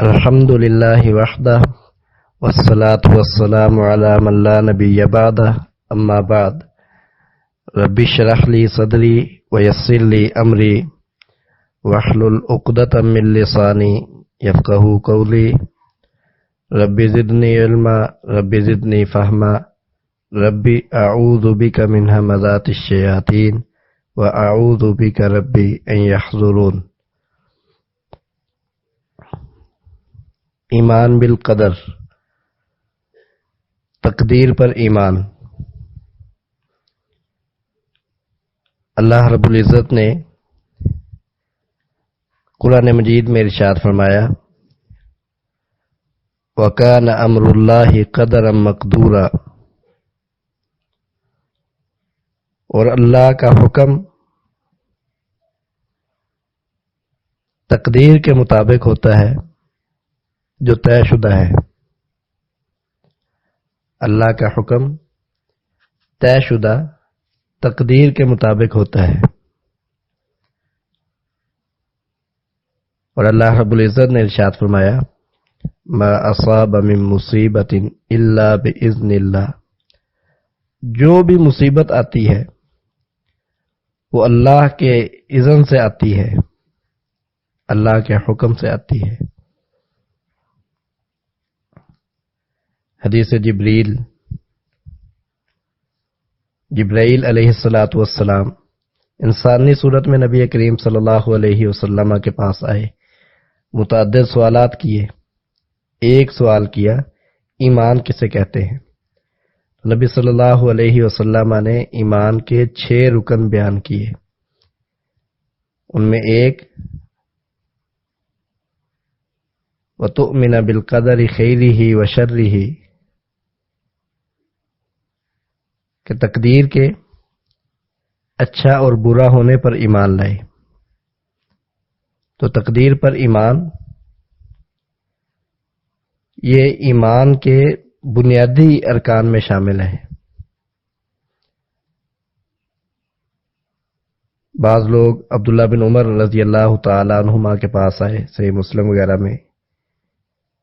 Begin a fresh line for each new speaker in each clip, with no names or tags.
الحمد للہ وحدہ والصلاة والسلام علی من لا نبی بعدہ اما بعد رب اشرح لی صدری ویسر لی امری واحلل عقدۃ من لسانی یفقہوا قولی رب زدنی علما رب زدنی فہما رب اعوذ بک من ہمزات الشیاطین واعوذ بک ربی ان یحضرون۔ ایمان بالقدر، تقدیر پر ایمان۔ اللہ رب العزت نے قرآن مجید میں ارشاد فرمایا، وَكَانَ أَمْرُ اللَّهِ قَدَرًا مَقْدُورًا، اور اللہ کا حکم تقدیر کے مطابق ہوتا ہے جو طے شدہ ہے۔ اللہ کا حکم طے شدہ تقدیر کے مطابق ہوتا ہے، اور اللہ رب العزت نے ارشاد فرمایا، ما اصاب من مصیبت الا باذن اللہ، جو بھی مصیبت آتی ہے وہ اللہ کے اذن سے آتی ہے، اللہ کے حکم سے آتی ہے۔ حدیث جبرائیل علیہ الصلاۃ والسلام انسانی صورت میں نبی کریم صلی اللہ علیہ وسلم کے پاس آئے، متعدد سوالات کیے۔ ایک سوال کیا، ایمان کسے کہتے ہیں؟ نبی صلی اللہ علیہ وسلم نے ایمان کے 6 رکن بیان کیے۔ ان میں ایک وَتُؤْمِنَ بِالْقَدَرِ خَيْرِهِ وَشَرِّهِ، کہ تقدیر کے اچھا اور برا ہونے پر ایمان لائے۔ تو تقدیر پر ایمان یہ ایمان کے بنیادی ارکان میں شامل ہے۔ بعض لوگ عبداللہ بن عمر رضی اللہ تعالی عنہما کے پاس آئے، صحیح مسلم وغیرہ میں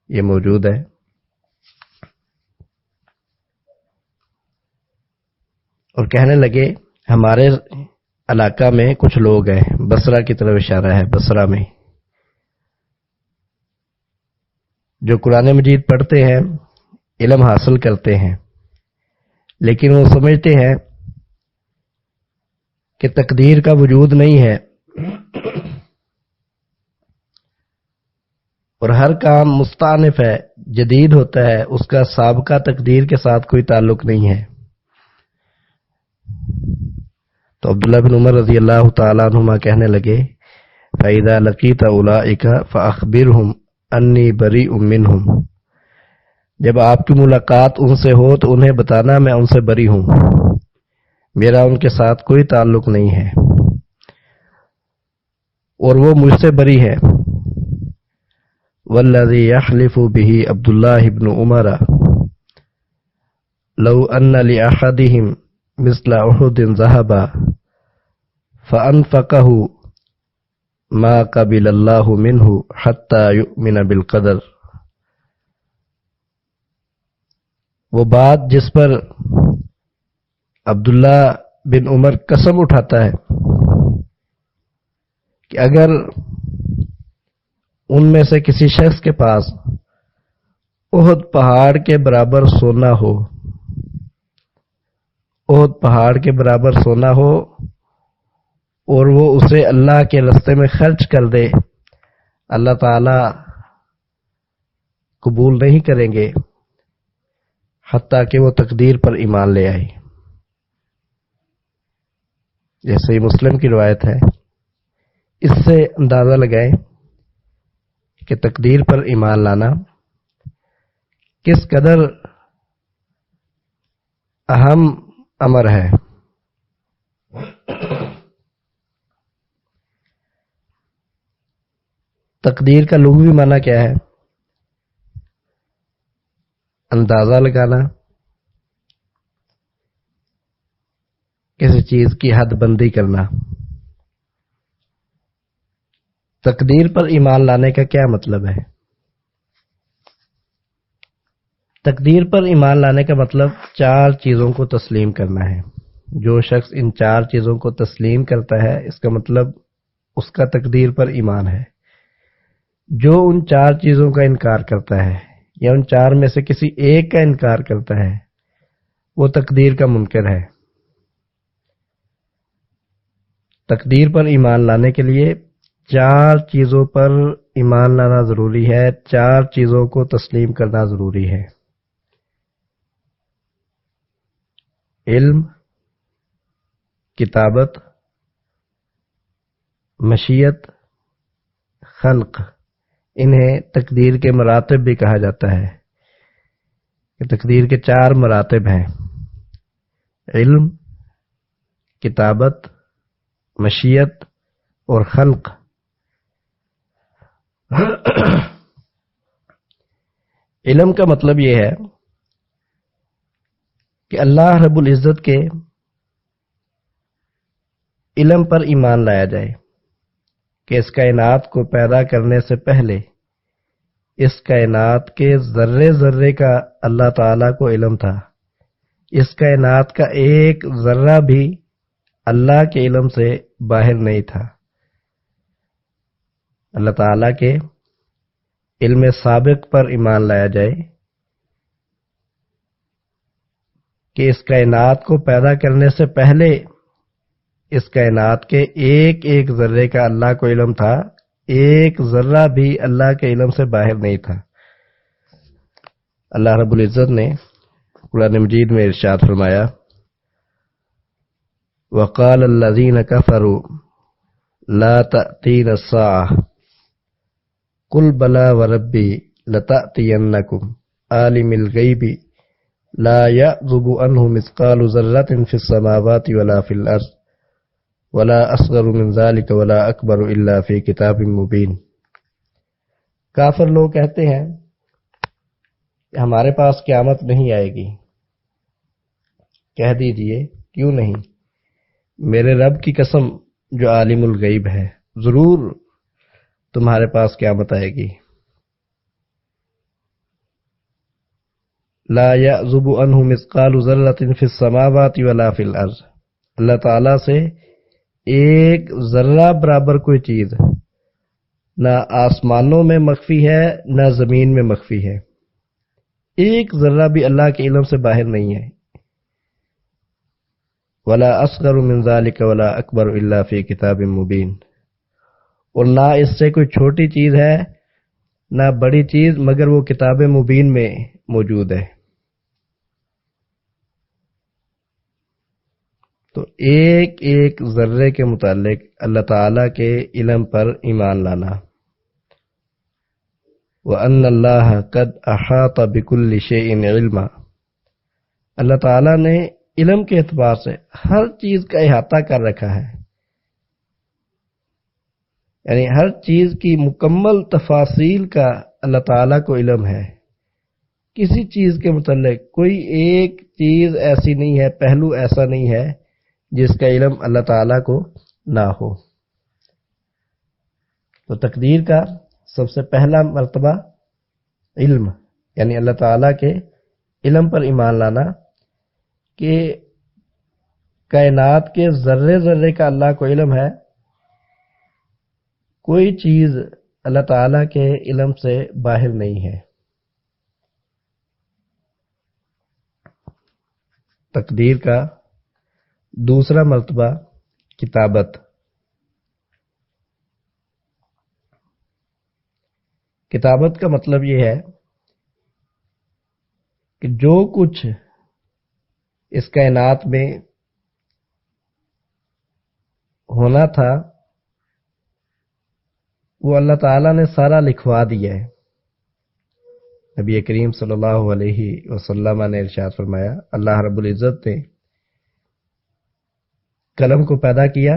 یہ موجود ہے، اور کہنے لگے ہمارے علاقہ میں کچھ لوگ ہیں، بصرہ کی طرف اشارہ ہے، بصرہ میں جو قرآن مجید پڑھتے ہیں، علم حاصل کرتے ہیں، لیکن وہ سمجھتے ہیں کہ تقدیر کا وجود نہیں ہے، اور ہر کام مستأنف ہے، جدید ہوتا ہے، اس کا سابقہ تقدیر کے ساتھ کوئی تعلق نہیں ہے۔ تو عبداللہ بن عمر رضی اللہ تعالیٰ عنہما کہنے لگے، فَإِذَا لَقِيتَ أُولَٰئِكَ فَأَخْبِرْهُمْ أَنِّي بَرِيءٌ مِّنْهُمْ، جب آپ کی ملاقات ان سے ہو تو انہیں بتانا میں ان سے بری ہوں، میرا ان کے ساتھ کوئی تعلق نہیں ہے، اور وہ مجھ سے بری ہے۔ وَالَّذِي يَحْلِفُ بِهِ عبداللہ بن عمر لَوْ أَنَّ لِأَحَدِهِمْ مثل احد ذهبا فانفقه ما قبل الله منه حتى يؤمن بالقدر، وہ بات جس پر عبداللہ بن عمر قسم اٹھاتا ہے کہ اگر ان میں سے کسی شخص کے پاس احد پہاڑ کے برابر سونا ہو، احد پہاڑ کے برابر سونا ہو، اور وہ اسے اللہ کے راستے میں خرچ کر دے، اللہ تعالی قبول نہیں کریں گے حتیٰ کہ وہ تقدیر پر ایمان لے آئے۔ جیسے ہی مسلم کی روایت ہے، اس سے اندازہ لگائیں کہ تقدیر پر ایمان لانا کس قدر اہم امر ہے۔ تقدیر کا لغوی معنی کیا ہے؟ اندازہ لگانا، کسی چیز کی حد بندی کرنا۔ تقدیر پر ایمان لانے کا کیا مطلب ہے؟ تقدیر پر ایمان لانے کا مطلب 4 چیزوں کو تسلیم کرنا ہے۔ جو شخص ان 4 چیزوں کو تسلیم کرتا ہے اس کا مطلب اس کا تقدیر پر ایمان ہے۔ جو ان 4 چیزوں کا انکار کرتا ہے یا ان 4 میں سے کسی ایک کا انکار کرتا ہے وہ تقدیر کا منکر ہے۔ تقدیر پر ایمان لانے کے لیے 4 چیزوں پر ایمان لانا ضروری ہے، 4 چیزوں کو تسلیم کرنا ضروری ہے۔ علم، کتابت، مشیت، خلق، انہیں تقدیر کے مراتب بھی کہا جاتا ہے کہ تقدیر کے 4 مراتب ہیں: علم، کتابت، مشیت اور خلق۔ علم کا مطلب یہ ہے کہ اللہ رب العزت کے علم پر ایمان لایا جائے کہ اس کائنات کو پیدا کرنے سے پہلے اس کائنات کے ذرے ذرے کا اللہ تعالیٰ کو علم تھا، اس کائنات کا ایک ذرہ بھی اللہ کے علم سے باہر نہیں تھا۔ اللہ تعالیٰ کے علم سابق پر ایمان لایا جائے کہ اس کائنات کو پیدا کرنے سے پہلے اس کائنات کے ایک ایک ذرے کا اللہ کو علم تھا، ایک ذرہ بھی اللہ کے علم سے باہر نہیں تھا۔ اللہ رب العزت نے قرآن مجید میں ارشاد فرمایا: وَقَالَ الَّذِينَ كَفَرُوا لَا تَأْتِينَا السَّاعَةُ قُلْ بَلَىٰ وَرَبِّي لَتَأْتِيَنَّكُمْ عَالِمِ الْغَيْبِ لَا يَعْزُبُ عَنْهُ مِثْقَالُ ذَرَّةٍ فِي السَّمَاوَاتِ وَلَا فِي الْأَرْضِ وَلَا أَصْغَرُ مِنْ ذَلِكَ وَلَا أَكْبَرُ إِلَّا فِي كِتَابٍ مُبِينٍ۔ کافر لوگ کہتے ہیں کہ ہمارے پاس قیامت نہیں آئے گی۔ کہہ دیجئے کیوں نہیں؟ میرے رب کی قسم جو عالم الغیب ہے، ضرور تمہارے پاس قیامت آئے گی۔ لا يعزب عنہ مثقال ذرۃ فی السماوات ولا فی الارض، اللہ تعالیٰ سے ایک ذرہ برابر کوئی چیز نہ آسمانوں میں مخفی ہے نہ زمین میں مخفی ہے، ایک ذرہ بھی اللہ کے علم سے باہر نہیں ہے۔ ولا اصغر من ذلك ولا اکبر الا فی کتاب مبین، اور نہ اس سے کوئی چھوٹی چیز ہے نہ بڑی چیز مگر وہ کتاب مبین میں موجود ہے۔ تو ایک ایک ذرے کے متعلق اللہ تعالیٰ کے علم پر ایمان لانا۔ وَأَنَّ اللَّهَ قَدْ أَحَاطَ بِكُلِّ شَيْءٍ عِلْمًا، اللہ تعالیٰ نے علم کے اعتبار سے ہر چیز کا احاطہ کر رکھا ہے، یعنی ہر چیز کی مکمل تفاصیل کا اللہ تعالیٰ کو علم ہے۔ کسی چیز کے متعلق کوئی ایک چیز ایسی نہیں ہے، پہلو ایسا نہیں ہے جس کا علم اللہ تعالیٰ کو نہ ہو۔ تو تقدیر کا سب سے پہلا مرتبہ علم، یعنی اللہ تعالیٰ کے علم پر ایمان لانا کہ کائنات کے ذرے ذرے کا اللہ کو علم ہے، کوئی چیز اللہ تعالیٰ کے علم سے باہر نہیں ہے۔ تقدیر کا دوسرا مرتبہ کتابت۔ کتابت کا مطلب یہ ہے کہ جو کچھ اس کائنات میں ہونا تھا وہ اللہ تعالیٰ نے سارا لکھوا دیا ہے۔ نبی کریم صلی اللہ علیہ وسلم نے ارشاد فرمایا، اللہ رب العزت نے قلم کو پیدا کیا،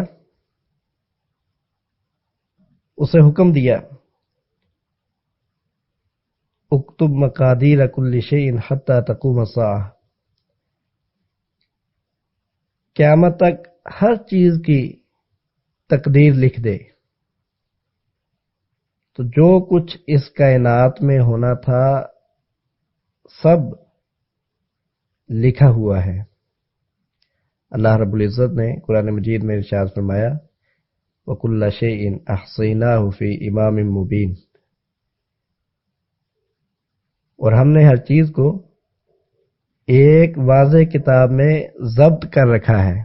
اسے حکم دیا اکتب مقادیر کل شیء حتی تقوم الساعہ، قیامت تک ہر چیز کی تقدیر لکھ دے۔ تو جو کچھ اس کائنات میں ہونا تھا سب لکھا ہوا ہے۔ اللہ رب العزت نے قرآن مجید میں ارشاد فرمایا وَكُلَّ شَيْءٍ أَحْصَيْنَاهُ فِي إِمَامٍ مُبِينٍ، اور ہم نے ہر چیز کو ایک واضح کتاب میں ضبط کر رکھا ہے۔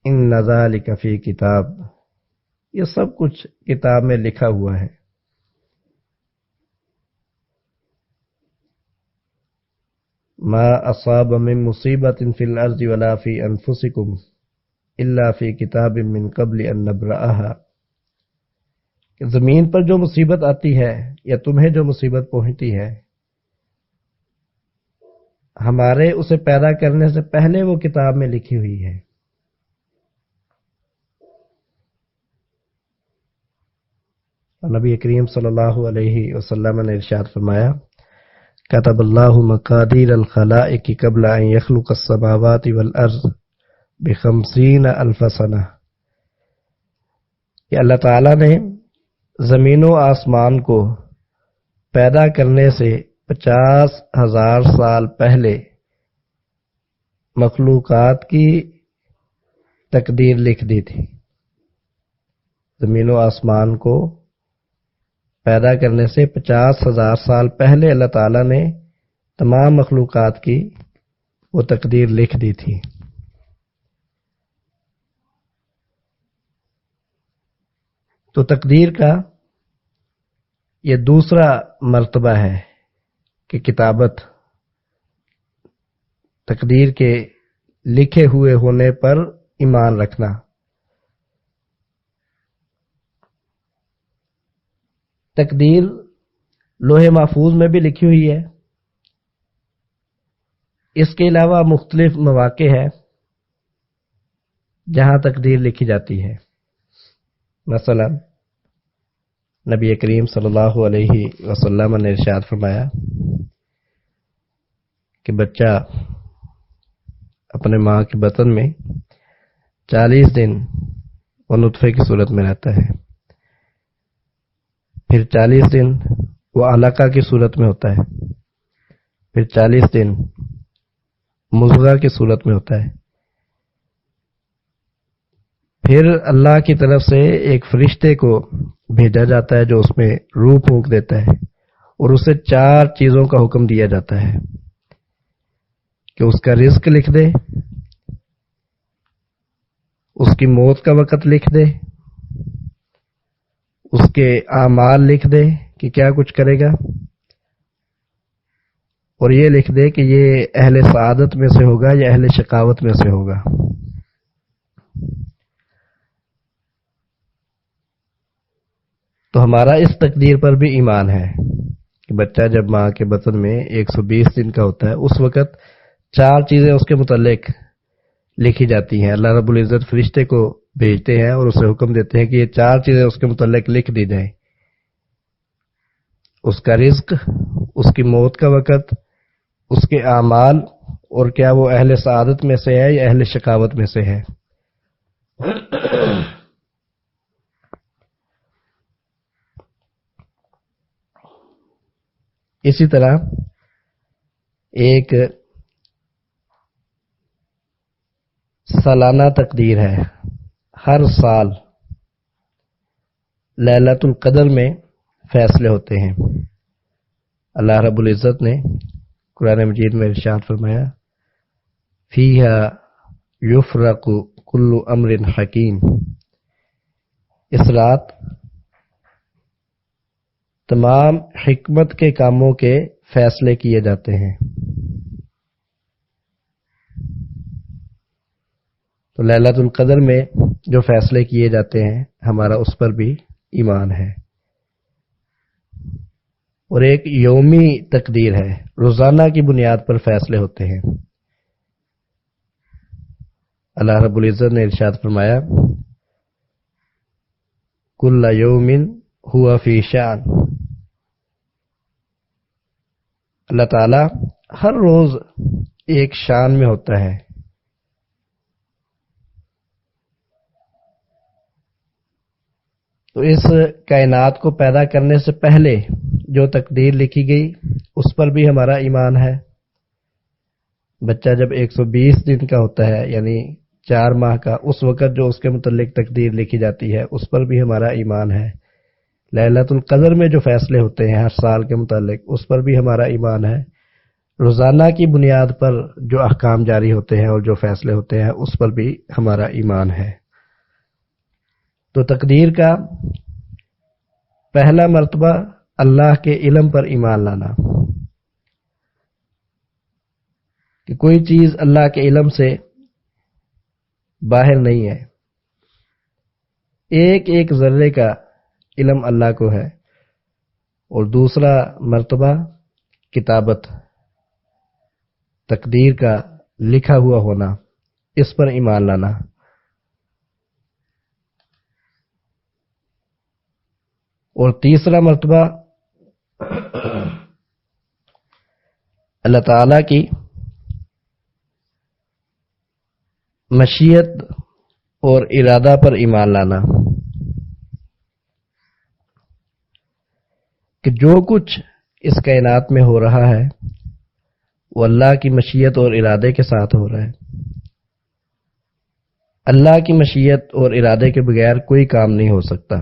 إِنَّ ذَلِكَ فِي کتاب، یہ سب کچھ کتاب میں لکھا ہوا ہے۔ ما اصاب من مصیبت فی الارض ولا فی انفسکم الا فی کتاب من قبل ان نبرأها، کہ زمین پر جو مصیبت آتی ہے یا تمہیں جو مصیبت پہنچتی ہے، ہمارے اسے پیدا کرنے سے پہلے وہ کتاب میں لکھی ہوئی ہے۔ نبی کریم صلی اللہ علیہ وسلم نے ارشاد فرمایا کتب اللہ مقادیر الخلائق قبل ان یخلق السماوات والارض ب50,000 سنہ، کہ اللہ تعالی نے زمین و آسمان کو پیدا کرنے سے 50,000 سال پہلے مخلوقات کی تقدیر لکھ دی تھی۔ زمین و آسمان کو پیدا کرنے سے 50,000 سال پہلے اللہ تعالیٰ نے تمام مخلوقات کی وہ تقدیر لکھ دی تھی۔ تو تقدیر کا یہ دوسرا مرتبہ ہے کہ کتابت، تقدیر کے لکھے ہوئے ہونے پر ایمان رکھنا۔ تقدیر لوح محفوظ میں بھی لکھی ہوئی ہے، اس کے علاوہ مختلف مواقع ہے جہاں تقدیر لکھی جاتی ہے۔ مثلا نبی کریم صلی اللہ علیہ وسلم نے ارشاد فرمایا کہ بچہ اپنے ماں کے بطن میں 40 دن وہ نطفے کی صورت میں رہتا ہے، پھر 40 دن وہ علقہ کی صورت میں ہوتا ہے، پھر 40 دن مضغہ کی صورت میں ہوتا ہے، پھر اللہ کی طرف سے ایک فرشتے کو بھیجا جاتا ہے جو اس میں روح پھونک دیتا ہے، اور اسے 4 چیزوں کا حکم دیا جاتا ہے کہ اس کا رزق لکھ دے، اس کی موت کا وقت لکھ دے، اس کے اعمال لکھ دے کہ کیا کچھ کرے گا، اور یہ لکھ دے کہ یہ اہل سعادت میں سے ہوگا یا اہل شقاوت میں سے ہوگا۔ تو ہمارا اس تقدیر پر بھی ایمان ہے کہ بچہ جب ماں کے بطن میں 120 دن کا ہوتا ہے اس وقت 4 چیزیں اس کے متعلق لکھی جاتی ہیں۔ اللہ رب العزت فرشتے کو بھیجتے ہیں اور اسے حکم دیتے ہیں کہ یہ 4 چیزیں اس کے متعلق لکھ دی جائیں، اس کا رزق، اس کی موت کا وقت، اس کے اعمال، اور کیا وہ اہل سعادت میں سے ہے یا اہل شقاوت میں سے ہے۔ اسی طرح ایک سالانہ تقدیر ہے، ہر سال لیلۃ القدر میں فیصلے ہوتے ہیں۔ اللہ رب العزت نے قرآن مجید میں ارشاد فرمایا فیہا یفرق کل امر حکیم، اس رات تمام حکمت کے کاموں کے فیصلے کیے جاتے ہیں۔ تو لیلۃ القدر میں جو فیصلے کیے جاتے ہیں ہمارا اس پر بھی ایمان ہے۔ اور ایک یومی تقدیر ہے، روزانہ کی بنیاد پر فیصلے ہوتے ہیں۔ اللہ رب العزت نے ارشاد فرمایا کل یوم ہوا فی شان، اللہ تعالی ہر روز ایک شان میں ہوتا ہے۔ تو اس کائنات کو پیدا کرنے سے پہلے جو تقدیر لکھی گئی اس پر بھی ہمارا ایمان ہے۔ بچہ جب 120 دن کا ہوتا ہے یعنی 4 ماہ کا، اس وقت جو اس کے متعلق تقدیر لکھی جاتی ہے اس پر بھی ہمارا ایمان ہے۔ لیلۃ القدر میں جو فیصلے ہوتے ہیں ہر سال کے متعلق اس پر بھی ہمارا ایمان ہے۔ روزانہ کی بنیاد پر جو احکام جاری ہوتے ہیں اور جو فیصلے ہوتے ہیں اس پر بھی ہمارا ایمان ہے۔ تو تقدیر کا پہلا مرتبہ اللہ کے علم پر ایمان لانا، کہ کوئی چیز اللہ کے علم سے باہر نہیں ہے، ایک ایک ذرے کا علم اللہ کو ہے۔ اور دوسرا مرتبہ کتابت، تقدیر کا لکھا ہوا ہونا، اس پر ایمان لانا۔ اور تیسرا مرتبہ اللہ تعالی کی مشیت اور ارادہ پر ایمان لانا، کہ جو کچھ اس کائنات میں ہو رہا ہے وہ اللہ کی مشیت اور ارادے کے ساتھ ہو رہا ہے۔ اللہ کی مشیت اور ارادے کے بغیر کوئی کام نہیں ہو سکتا۔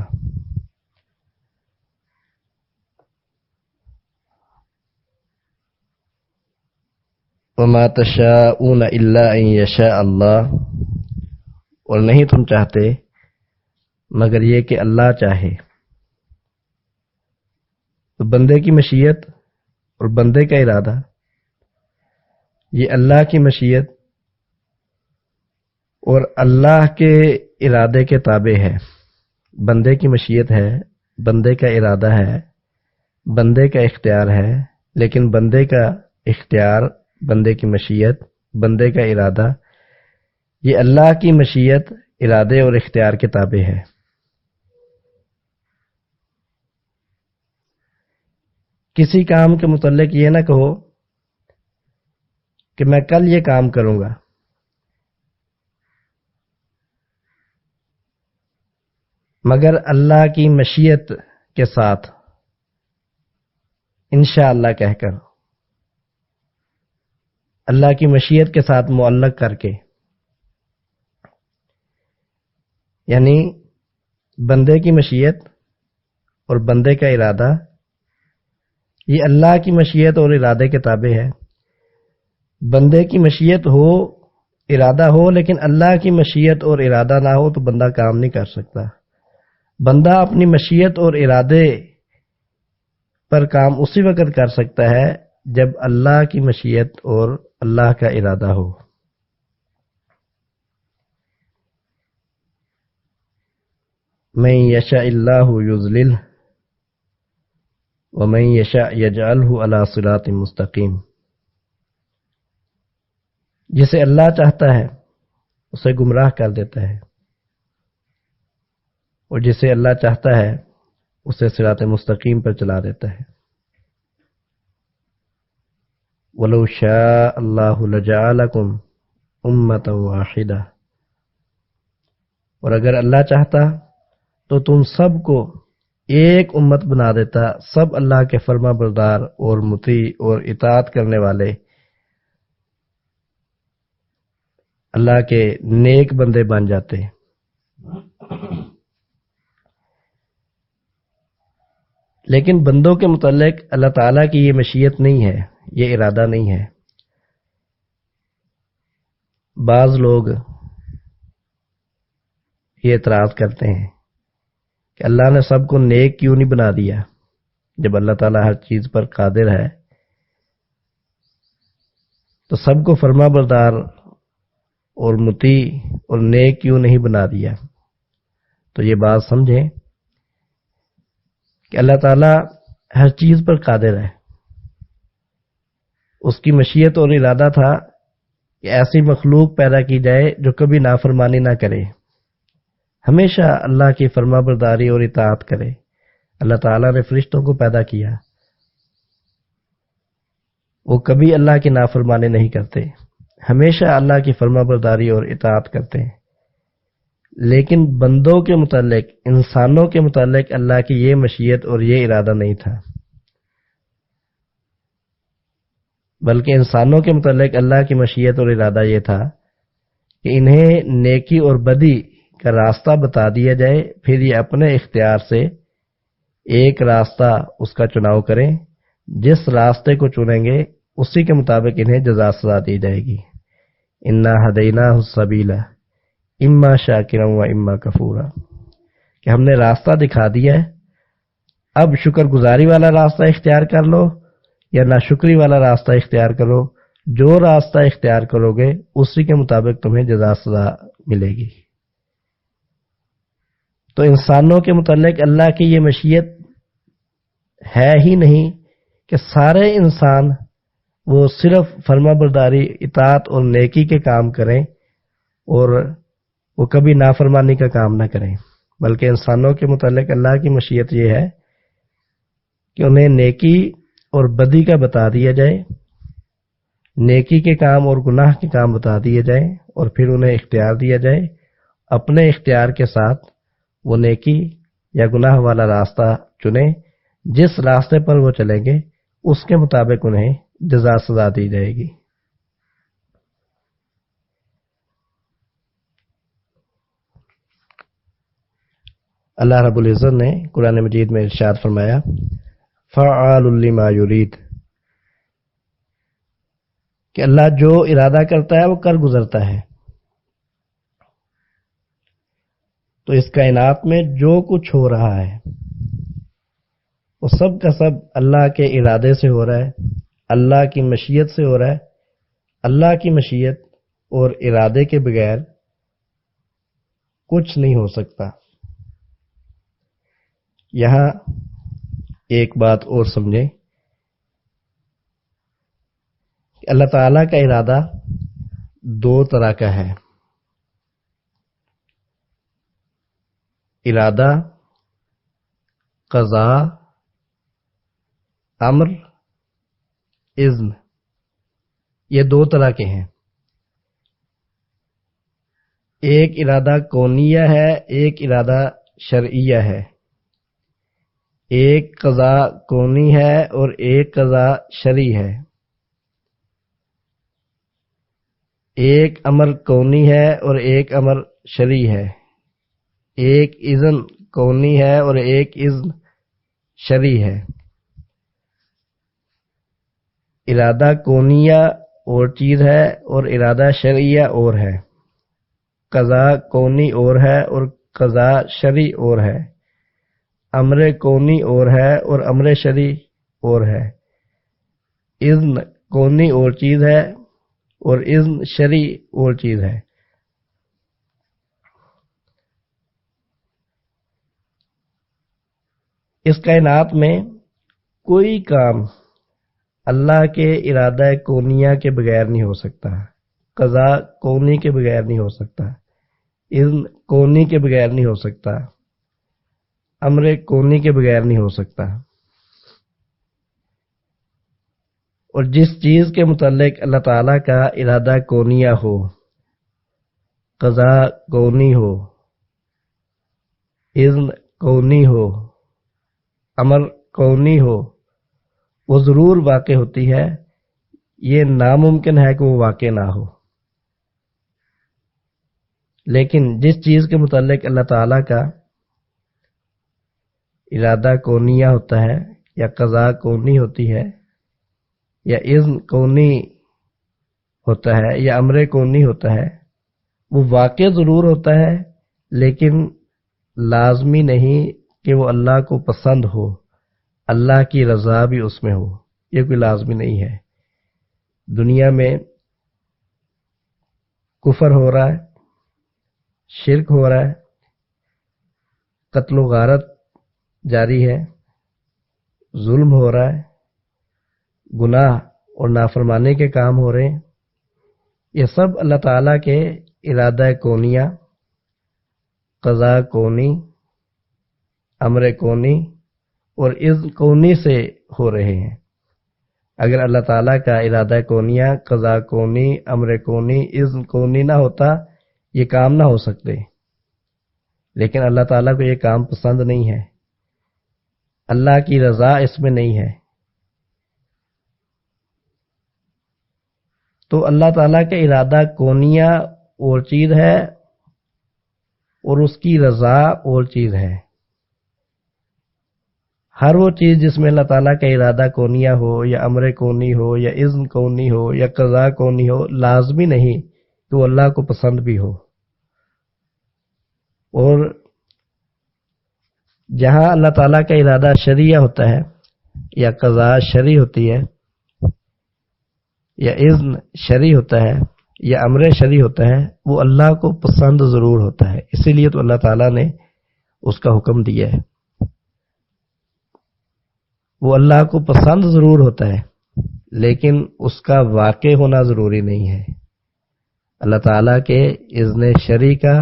وَمَا تَشَاءُونَ إِلَّا أَن يَشَاءَ اللَّهُ، اور نہیں تم چاہتے مگر یہ کہ اللہ چاہے۔ تو بندے کی مشیت اور بندے کا ارادہ یہ اللہ کی مشیت اور اللہ کے ارادے کے تابع ہے۔ بندے کی مشیت ہے، بندے کا ارادہ ہے، بندے کا اختیار ہے، لیکن بندے کا اختیار، بندے کی مشیت، بندے کا ارادہ یہ اللہ کی مشیت، ارادے اور اختیار کے تابع ہے۔ کسی کام کے متعلق یہ نہ کہو کہ میں کل یہ کام کروں گا، مگر اللہ کی مشیت کے ساتھ انشاءاللہ کہہ کر، اللہ کی مشیت کے ساتھ معلق کر کے، یعنی بندے کی مشیت اور بندے کا ارادہ یہ اللہ کی مشیت اور ارادے کے تابع ہے۔ بندے کی مشیت ہو، ارادہ ہو، لیکن اللہ کی مشیت اور ارادہ نہ ہو تو بندہ کام نہیں کر سکتا۔ بندہ اپنی مشیت اور ارادے پر کام اسی وقت کر سکتا ہے جب اللہ کی مشیت اور اللہ کا ارادہ ہو۔ من یشاء اللہ یضللہ ومن یشاء یجعلہ علی صراط مستقیم، جسے اللہ چاہتا ہے اسے گمراہ کر دیتا ہے، اور جسے اللہ چاہتا ہے اسے صراط مستقیم پر چلا دیتا ہے۔ وَلَوْ شَاءَ اللَّهُ لَجَعَلَكُمْ أُمَّةً وَاحِدَةً، اور اگر اللہ چاہتا تو تم سب کو ایک امت بنا دیتا، سب اللہ کے فرما بردار اور مطیع اور اطاعت کرنے والے، اللہ کے نیک بندے بن جاتے۔ لیکن بندوں کے متعلق اللہ تعالیٰ کی یہ مشیت نہیں ہے، یہ ارادہ نہیں ہے۔ بعض لوگ یہ اعتراض کرتے ہیں کہ اللہ نے سب کو نیک کیوں نہیں بنا دیا؟ جب اللہ تعالیٰ ہر چیز پر قادر ہے تو سب کو فرما بردار اور مطیع اور نیک کیوں نہیں بنا دیا؟ تو یہ بات سمجھیں کہ اللہ تعالیٰ ہر چیز پر قادر ہے۔ اس کی مشیت اور ارادہ تھا کہ ایسی مخلوق پیدا کی جائے جو کبھی نافرمانی نہ کرے، ہمیشہ اللہ کی فرما برداری اور اطاعت کرے۔ اللہ تعالیٰ نے فرشتوں کو پیدا کیا، وہ کبھی اللہ کی نافرمانی نہیں کرتے، ہمیشہ اللہ کی فرما برداری اور اطاعت کرتے ہیں۔ لیکن بندوں کے متعلق، انسانوں کے متعلق اللہ کی یہ مشیت اور یہ ارادہ نہیں تھا۔ بلکہ انسانوں کے متعلق اللہ کی مشیت اور ارادہ یہ تھا کہ انہیں نیکی اور بدی کا راستہ بتا دیا جائے، پھر یہ اپنے اختیار سے ایک راستہ اس کا چناؤ کریں، جس راستے کو چنیں گے اسی کے مطابق انہیں جزا سزا دی جائے گی۔ انا ہدیناہ السبیل اما شاکرا و اما کفورا، کہ ہم نے راستہ دکھا دیا ہے، اب شکر گزاری والا راستہ اختیار کر لو یا ناشکری والا راستہ اختیار کرو، جو راستہ اختیار کرو گے اسی کے مطابق تمہیں جزا سزا ملے گی۔ تو انسانوں کے متعلق اللہ کی یہ مشیت ہے ہی نہیں کہ سارے انسان وہ صرف فرما برداری، اطاعت اور نیکی کے کام کریں اور وہ کبھی نافرمانی کا کام نہ کریں، بلکہ انسانوں کے متعلق اللہ کی مشیت یہ ہے کہ انہیں نیکی اور بدی کا بتا دیا جائے، نیکی کے کام اور گناہ کے کام بتا دیے جائیں، اور پھر انہیں اختیار دیا جائے اپنے اختیار کے ساتھ وہ نیکی یا گناہ والا راستہ چنیں، جس راستے پر وہ چلیں گے اس کے مطابق انہیں جزا سزا دی جائے گی۔ اللہ رب العزت نے قرآن مجید میں ارشاد فرمایا فعال لما یرید، کہ اللہ جو ارادہ کرتا ہے وہ کر گزرتا ہے۔ تو اس کائنات میں جو کچھ ہو رہا ہے وہ سب کا سب اللہ کے ارادے سے ہو رہا ہے، اللہ کی مشیت سے ہو رہا ہے۔ اللہ کی مشیت اور ارادے کے بغیر کچھ نہیں ہو سکتا۔ یہاں ایک بات اور سمجھیں کہ اللہ تعالیٰ کا ارادہ دو طرح کا ہے۔ ارادہ قضا، امر، اذن، یہ دو طرح کے ہیں۔ ایک ارادہ کونیہ ہے، ایک ارادہ شرعیہ ہے۔ ایک قضا کونی ہے اور ایک قضا شرعی ہے۔ ایک امر کونی ہے اور ایک امر شرعی ہے۔ ایک اذن کونی ہے اور ایک اذن شرعی ہے۔ ارادہ کونیہ اور چیز ہے اور ارادہ شرعیہ اور ہے۔ قضا کونی اور ہے اور قضا شرعی اور ہے۔ امر کونی اور ہے اور امر شرعی اور ہے۔ اذن کونی اور چیز ہے اور اذن شرعی اور چیز ہے۔ اس کائنات میں کوئی کام اللہ کے ارادہ کونیہ کے بغیر نہیں ہو سکتا، قضا کونی کے بغیر نہیں ہو سکتا، اذن کونی کے بغیر نہیں ہو سکتا، امر کونی کے بغیر نہیں ہو سکتا۔ اور جس چیز کے متعلق اللہ تعالیٰ کا ارادہ کونیہ ہو، قضا کونی ہو، اذن کونی ہو، امر کونی ہو، وہ ضرور واقع ہوتی ہے۔ یہ ناممکن ہے کہ وہ واقع نہ ہو۔ لیکن جس چیز کے متعلق اللہ تعالیٰ کا ارادہ کونیہ ہوتا ہے یا قضا کونی ہوتی ہے یا اذن کونی ہوتا ہے یا امر کونی ہوتا ہے، وہ واقع ضرور ہوتا ہے، لیکن لازمی نہیں کہ وہ اللہ کو پسند ہو، اللہ کی رضا بھی اس میں ہو، یہ کوئی لازمی نہیں ہے۔ دنیا میں کفر ہو رہا ہے، شرک ہو رہا ہے، قتل و غارت جاری ہے، ظلم ہو رہا ہے، گناہ اور نافرمانی کے کام ہو رہے ہیں، یہ سب اللہ تعالیٰ کے ارادہ کونیہ، قضا کونی، امر کونی اور اذن کونی سے ہو رہے ہیں۔ اگر اللہ تعالیٰ کا ارادہ کونیہ، قضا کونی، امر کونی، اذن کونی نہ ہوتا، یہ کام نہ ہو سکتے۔ لیکن اللہ تعالیٰ کو یہ کام پسند نہیں ہے، اللہ کی رضا اس میں نہیں ہے۔ تو اللہ تعالیٰ کا ارادہ کونیہ اور چیز ہے اور اس کی رضا اور چیز ہے۔ ہر وہ چیز جس میں اللہ تعالیٰ کا ارادہ کونیہ ہو یا امر کونی ہو یا اذن کونی ہو یا قضا کونی ہو، لازمی نہیں کہ وہ اللہ کو پسند بھی ہو۔ اور جہاں اللہ تعالیٰ کا ارادہ شرعیہ ہوتا ہے یا قضا شرعی ہوتی ہے یا اذن شرعی ہوتا ہے یا امر شرعی ہوتا ہے، وہ اللہ کو پسند ضرور ہوتا ہے۔ اسی لیے تو اللہ تعالیٰ نے اس کا حکم دیا ہے۔ وہ اللہ کو پسند ضرور ہوتا ہے لیکن اس کا واقع ہونا ضروری نہیں ہے۔ اللہ تعالیٰ کے اذن شرعی کا،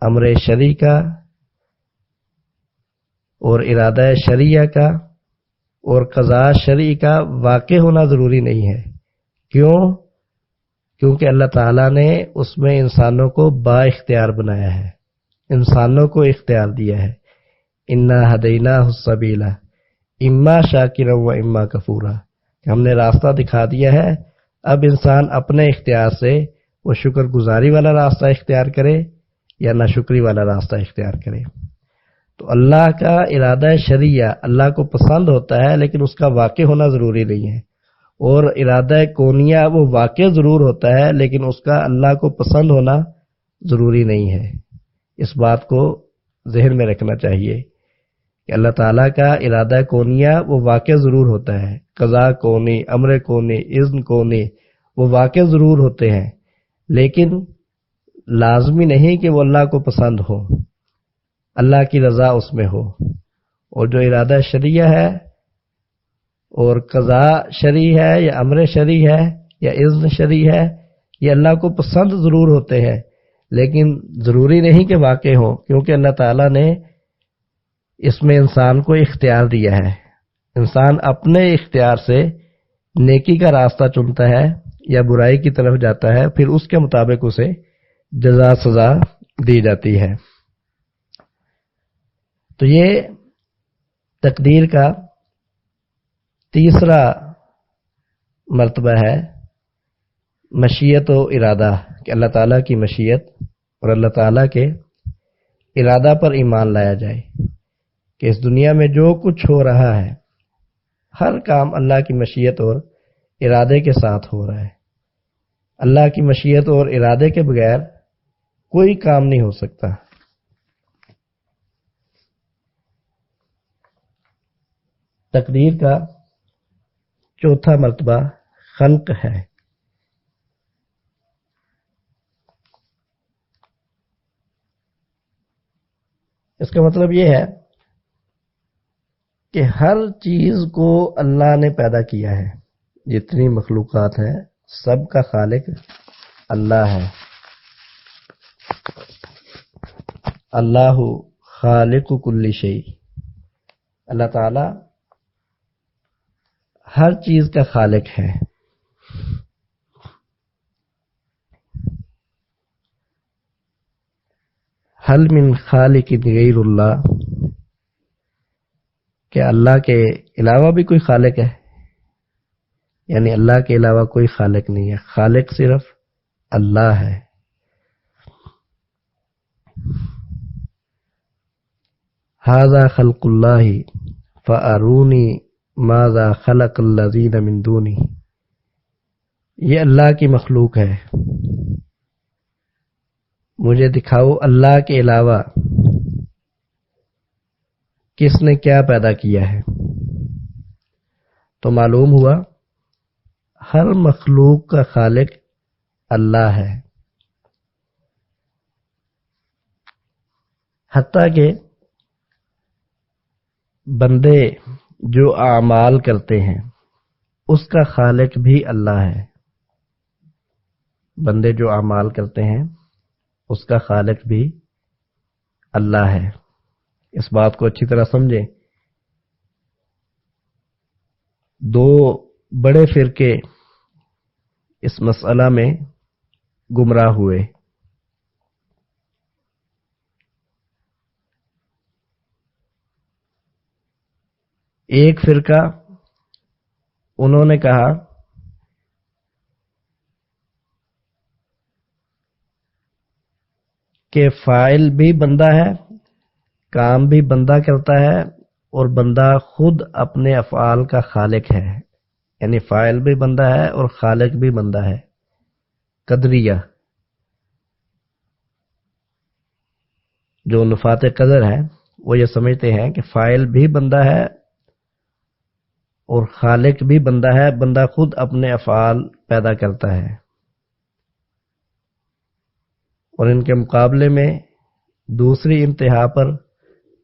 امر شرعی کا اور ارادہ شرعیہ کا اور قضاء شرعی کا واقع ہونا ضروری نہیں ہے۔ کیوں؟ کیونکہ اللہ تعالیٰ نے اس میں انسانوں کو با اختیار بنایا ہے، انسانوں کو اختیار دیا ہے۔ انا ہدیناہ السبیل اما شاکرا و اما کفورا، ہم نے راستہ دکھا دیا ہے۔ اب انسان اپنے اختیار سے وہ شکر گزاری والا راستہ اختیار کرے یا ناشکری والا راستہ اختیار کرے۔ تو اللہ کا ارادہ شرعیہ اللہ کو پسند ہوتا ہے لیکن اس کا واقع ہونا ضروری نہیں ہے، اور ارادہ کونیہ وہ واقع ضرور ہوتا ہے لیکن اس کا اللہ کو پسند ہونا ضروری نہیں ہے۔ اس بات کو ذہن میں رکھنا چاہیے کہ اللہ تعالیٰ کا ارادہ کونیہ وہ واقع ضرور ہوتا ہے، قضا کونی، امر کونی، اذن کونی وہ واقع ضرور ہوتے ہیں لیکن لازمی نہیں کہ وہ اللہ کو پسند ہو، اللہ کی رضا اس میں ہو۔ اور جو ارادہ شرعیہ ہے اور قضا شرعی ہے یا امر شرعی ہے یا اذن شرعی ہے، یہ اللہ کو پسند ضرور ہوتے ہیں لیکن ضروری نہیں کہ واقع ہوں، کیونکہ اللہ تعالیٰ نے اس میں انسان کو اختیار دیا ہے۔ انسان اپنے اختیار سے نیکی کا راستہ چنتا ہے یا برائی کی طرف جاتا ہے، پھر اس کے مطابق اسے جزا سزا دی جاتی ہے۔ تو یہ تقدیر کا تیسرا مرتبہ ہے، مشیت و ارادہ، کہ اللہ تعالیٰ کی مشیت اور اللہ تعالیٰ کے ارادہ پر ایمان لایا جائے کہ اس دنیا میں جو کچھ ہو رہا ہے ہر کام اللہ کی مشیت اور ارادے کے ساتھ ہو رہا ہے۔ اللہ کی مشیت اور ارادے کے بغیر کوئی کام نہیں ہو سکتا۔ تقدیر کا چوتھا مرتبہ خلق ہے۔ اس کا مطلب یہ ہے کہ ہر چیز کو اللہ نے پیدا کیا ہے، جتنی مخلوقات ہیں سب کا خالق اللہ ہے۔ اللہ خالق کل شیء، اللہ تعالی ہر چیز کا خالق ہے۔ حل من خالق غیر اللہ، کیا اللہ کے علاوہ بھی کوئی خالق ہے؟ یعنی اللہ کے علاوہ کوئی خالق نہیں ہے، خالق صرف اللہ ہے۔ ھذا خلق اللہ فارونی ماذا خلق الذین من دونہ، یہ اللہ کی مخلوق ہے، مجھے دکھاؤ اللہ کے علاوہ کس نے کیا پیدا کیا ہے۔ تو معلوم ہوا ہر مخلوق کا خالق اللہ ہے، حتیٰ کہ بندے جو اعمال کرتے ہیں اس کا خالق بھی اللہ ہے۔ بندے جو اعمال کرتے ہیں اس کا خالق بھی اللہ ہے۔ اس بات کو اچھی طرح سمجھیں۔ دو بڑے فرقے اس مسئلہ میں گمراہ ہوئے۔ ایک فرقہ انہوں نے کہا کہ فاعل بھی بندہ ہے، کام بھی بندہ کرتا ہے، اور بندہ خود اپنے افعال کا خالق ہے. یعنی فاعل بھی بندہ ہے اور خالق بھی بندہ ہے. قدریہ جو نفات قدر ہیں وہ یہ سمجھتے ہیں کہ فاعل بھی بندہ ہے اور خالق بھی بندہ ہے، بندہ خود اپنے افعال پیدا کرتا ہے. اور ان کے مقابلے میں دوسری انتہا پر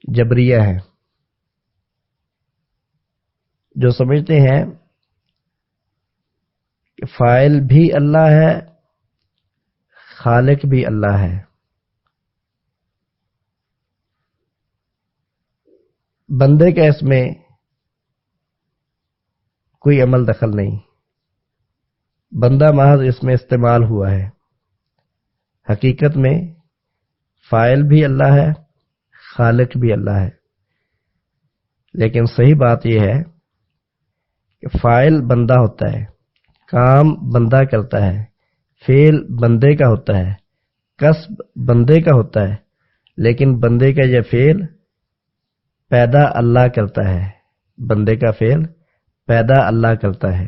جبریہ ہے، جو سمجھتے ہیں کہ فاعل بھی اللہ ہے، خالق بھی اللہ ہے. بندے کا اس میں کوئی عمل دخل نہیں، بندہ محض اس میں استعمال ہوا ہے. حقیقت میں فاعل بھی اللہ ہے، خالق بھی اللہ ہے. لیکن صحیح بات یہ ہے کہ فاعل بندہ ہوتا ہے، کام بندہ کرتا ہے، فعل بندے کا ہوتا ہے، کسب بندے کا ہوتا ہے، لیکن بندے کا یہ فعل پیدا اللہ کرتا ہے. بندے کا فعل پیدا اللہ کرتا ہے.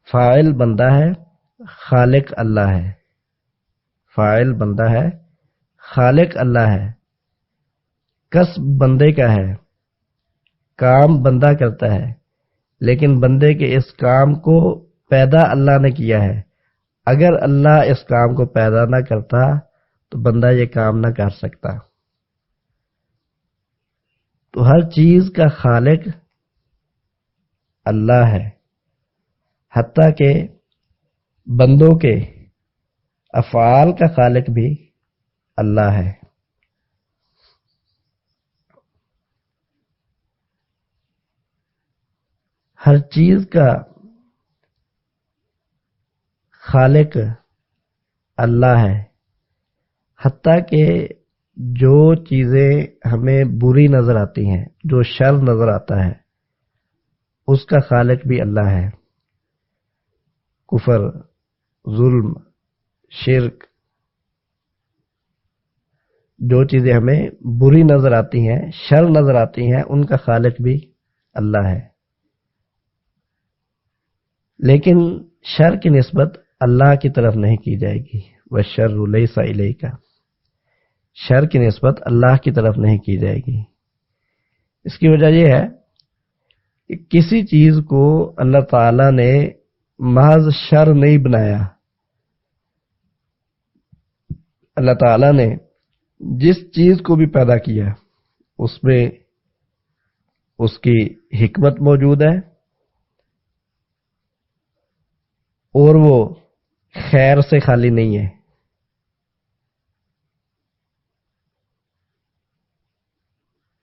فاعل بندہ ہے، خالق اللہ ہے. فاعل بندہ ہے، خالق اللہ ہے. کسب بندے کا ہے، کام بندہ کرتا ہے، لیکن بندے کے اس کام کو پیدا اللہ نے کیا ہے. اگر اللہ اس کام کو پیدا نہ کرتا تو بندہ یہ کام نہ کر سکتا. تو ہر چیز کا خالق اللہ ہے، حتیٰ کہ بندوں کے افعال کا خالق بھی اللہ ہے. ہر چیز کا خالق اللہ ہے، حتیٰ کہ جو چیزیں ہمیں بری نظر آتی ہیں، جو شر نظر آتا ہے، اس کا خالق بھی اللہ ہے. کفر، ظلم، شرک، جو چیزیں ہمیں بری نظر آتی ہیں، شر نظر آتی ہیں، ان کا خالق بھی اللہ ہے. لیکن شر کی نسبت اللہ کی طرف نہیں کی جائے گی. وَالشَّرُّ لَيْسَ إِلَيْكَ، شر کی نسبت اللہ کی طرف نہیں کی جائے گی. اس کی وجہ یہ ہے کہ کسی چیز کو اللہ تعالی نے محض شر نہیں بنایا. اللہ تعالی نے جس چیز کو بھی پیدا کیا اس میں اس کی حکمت موجود ہے، اور وہ خیر سے خالی نہیں ہے.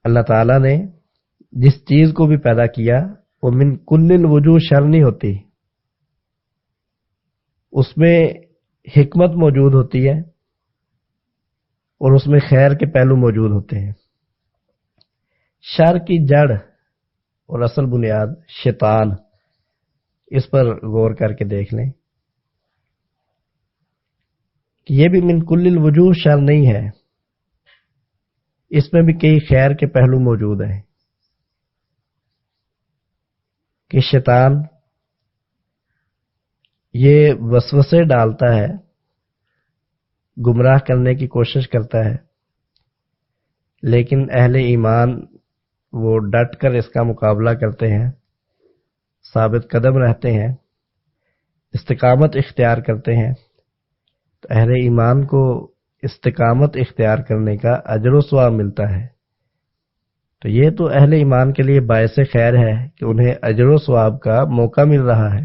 اللہ تعالیٰ نے جس چیز کو بھی پیدا کیا وہ من کل الوجوہ شر نہیں ہوتی، اس میں حکمت موجود ہوتی ہے اور اس میں خیر کے پہلو موجود ہوتے ہیں. شر کی جڑ اور اصل بنیاد شیطان، اس پر غور کر کے دیکھ لیں کہ یہ بھی من کل الوجوہ شر نہیں ہے، اس میں بھی کئی خیر کے پہلو موجود ہیں. کہ شیطان یہ وسوسے ڈالتا ہے، گمراہ کرنے کی کوشش کرتا ہے، لیکن اہل ایمان وہ ڈٹ کر اس کا مقابلہ کرتے ہیں، ثابت قدم رہتے ہیں، استقامت اختیار کرتے ہیں. تو اہل ایمان کو استقامت اختیار کرنے کا اجر و ثواب ملتا ہے. تو یہ تو اہل ایمان کے لیے باعث خیر ہے کہ انہیں اجر و ثواب کا موقع مل رہا ہے.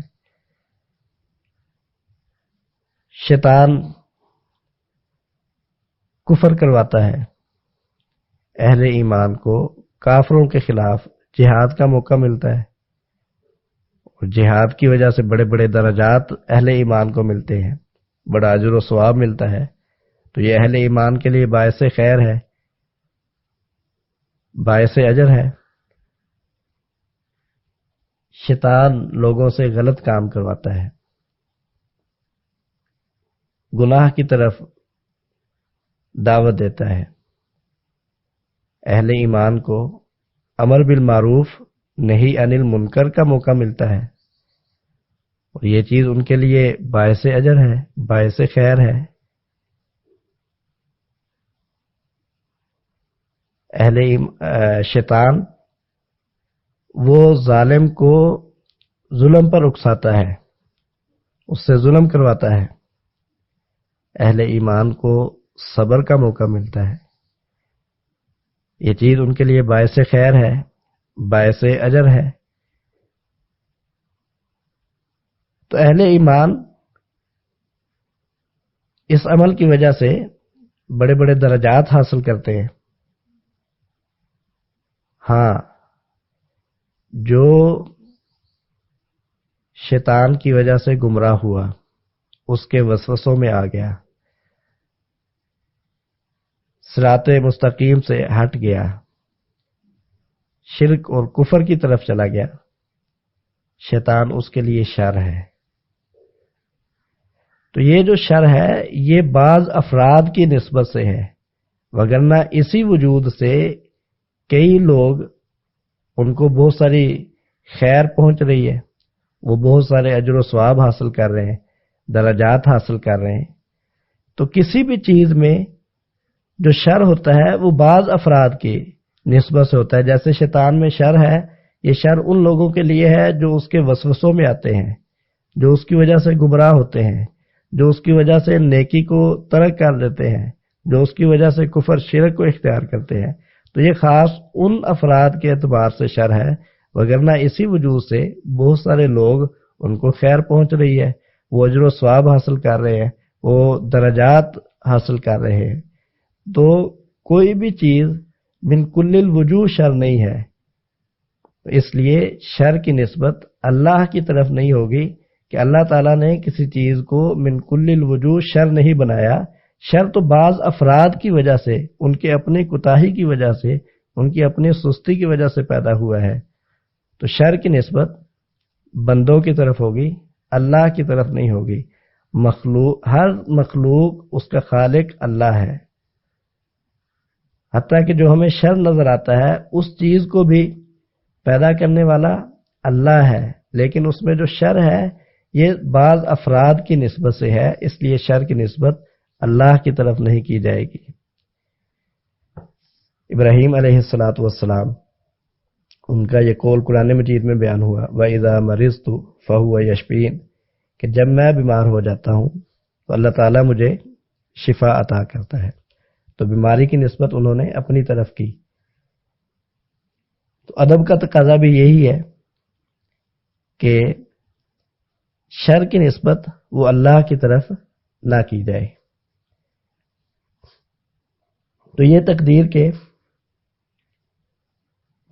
شیطان کفر کرواتا ہے، اہل ایمان کو کافروں کے خلاف جہاد کا موقع ملتا ہے، اور جہاد کی وجہ سے بڑے بڑے درجات اہل ایمان کو ملتے ہیں، بڑا اجر و ثواب ملتا ہے. تو یہ اہل ایمان کے لیے باعث خیر ہے، باعث اجر ہے. شیطان لوگوں سے غلط کام کرواتا ہے، گناہ کی طرف دعوت دیتا ہے، اہل ایمان کو امر بالمعروف نہی عن المنکر کا موقع ملتا ہے، اور یہ چیز ان کے لیے باعث اجر ہے، باعث خیر ہے۔ شیطان وہ ظالم کو ظلم پر اکساتا ہے، اس سے ظلم کرواتا ہے، اہل ایمان کو صبر کا موقع ملتا ہے، یہ چیز ان کے لیے باعث خیر ہے، باعث اجر ہے۔ تو اہل ایمان اس عمل کی وجہ سے بڑے بڑے درجات حاصل کرتے ہیں۔ ہاں، جو شیطان کی وجہ سے گمراہ ہوا، اس کے وسوسوں میں آ گیا، صراط مستقیم سے ہٹ گیا، شرک اور کفر کی طرف چلا گیا، شیطان اس کے لیے شر ہے۔ تو یہ جو شر ہے یہ بعض افراد کی نسبت سے ہے، وگرنہ اسی وجود سے کئی لوگ ان کو بہت ساری خیر پہنچ رہی ہے، وہ بہت سارے اجر و ثواب حاصل کر رہے ہیں، درجات حاصل کر رہے ہیں۔ تو کسی بھی چیز میں جو شر ہوتا ہے وہ بعض افراد کی نسبت سے ہوتا ہے۔ جیسے شیطان میں شر ہے، یہ شر ان لوگوں کے لیے ہے جو اس کے وسوسوں میں آتے ہیں، جو اس کی وجہ سے گمراہ ہوتے ہیں، جو اس کی وجہ سے نیکی کو ترک کر دیتے ہیں، جو اس کی وجہ سے کفر شرک کو اختیار کرتے ہیں۔ تو یہ خاص ان افراد کے اعتبار سے شر ہے، وگرنہ اسی وجود سے بہت سارے لوگ ان کو خیر پہنچ رہی ہے، وہ اجر و ثواب حاصل کر رہے ہیں، وہ درجات حاصل کر رہے ہیں۔ تو کوئی بھی چیز من کل الوجوہ شر نہیں ہے، اس لیے شر کی نسبت اللہ کی طرف نہیں ہوگی کہ اللہ تعالیٰ نے کسی چیز کو من کل الوجوہ شر نہیں بنایا۔ شر تو بعض افراد کی وجہ سے، ان کے اپنے کوتاہی کی وجہ سے، ان کی اپنی سستی کی وجہ سے پیدا ہوا ہے۔ تو شر کی نسبت بندوں کی طرف ہوگی، اللہ کی طرف نہیں ہوگی۔ ہر مخلوق اس کا خالق اللہ ہے، حتیٰ کہ جو ہمیں شر نظر آتا ہے اس چیز کو بھی پیدا کرنے والا اللہ ہے، لیکن اس میں جو شر ہے یہ بعض افراد کی نسبت سے ہے، اس لیے شر کی نسبت اللہ کی طرف نہیں کی جائے گی۔ ابراہیم علیہ السلام ان کا یہ قول قرآن مجید میں بیان ہوا، وَإِذَا مَرِضْتُ فَهُوَ يَشْفِينِ، کہ جب میں بیمار ہو جاتا ہوں تو اللہ تعالیٰ مجھے شفا عطا کرتا ہے۔ تو بیماری کی نسبت انہوں نے اپنی طرف کی۔ تو ادب کا تقاضا بھی یہی ہے کہ شر کی نسبت وہ اللہ کی طرف نہ کی جائے۔ تو یہ تقدیر کے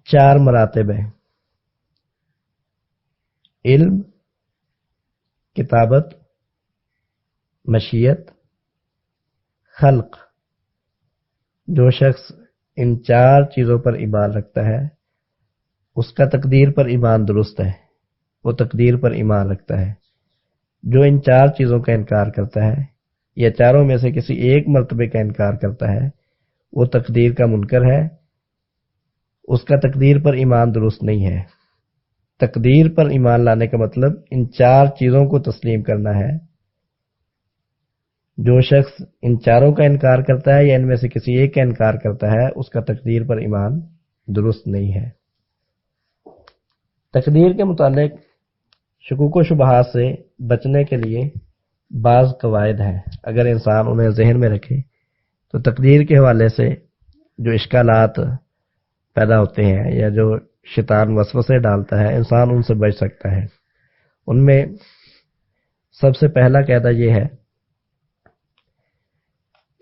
4 مراتب ہیں: علم، کتابت، مشیت، خلق۔ جو شخص ان 4 چیزوں پر ایمان رکھتا ہے اس کا تقدیر پر ایمان درست ہے، وہ تقدیر پر ایمان رکھتا ہے۔ جو ان 4 چیزوں کا انکار کرتا ہے یا چاروں میں سے کسی ایک مرتبے کا انکار کرتا ہے وہ تقدیر کا منکر ہے، اس کا تقدیر پر ایمان درست نہیں ہے۔ تقدیر پر ایمان لانے کا مطلب ان 4 چیزوں کو تسلیم کرنا ہے۔ جو شخص ان چاروں کا انکار کرتا ہے یا ان میں سے کسی ایک کا انکار کرتا ہے اس کا تقدیر پر ایمان درست نہیں ہے۔ تقدیر کے متعلق شکوک و شبہات سے بچنے کے لیے بعض قواعد ہیں، اگر انسان انہیں ذہن میں رکھے تو تقدیر کے حوالے سے جو اشکالات پیدا ہوتے ہیں یا جو شیطان وسوسے ڈالتا ہے انسان ان سے بچ سکتا ہے۔ ان میں سب سے پہلا قاعدہ یہ ہے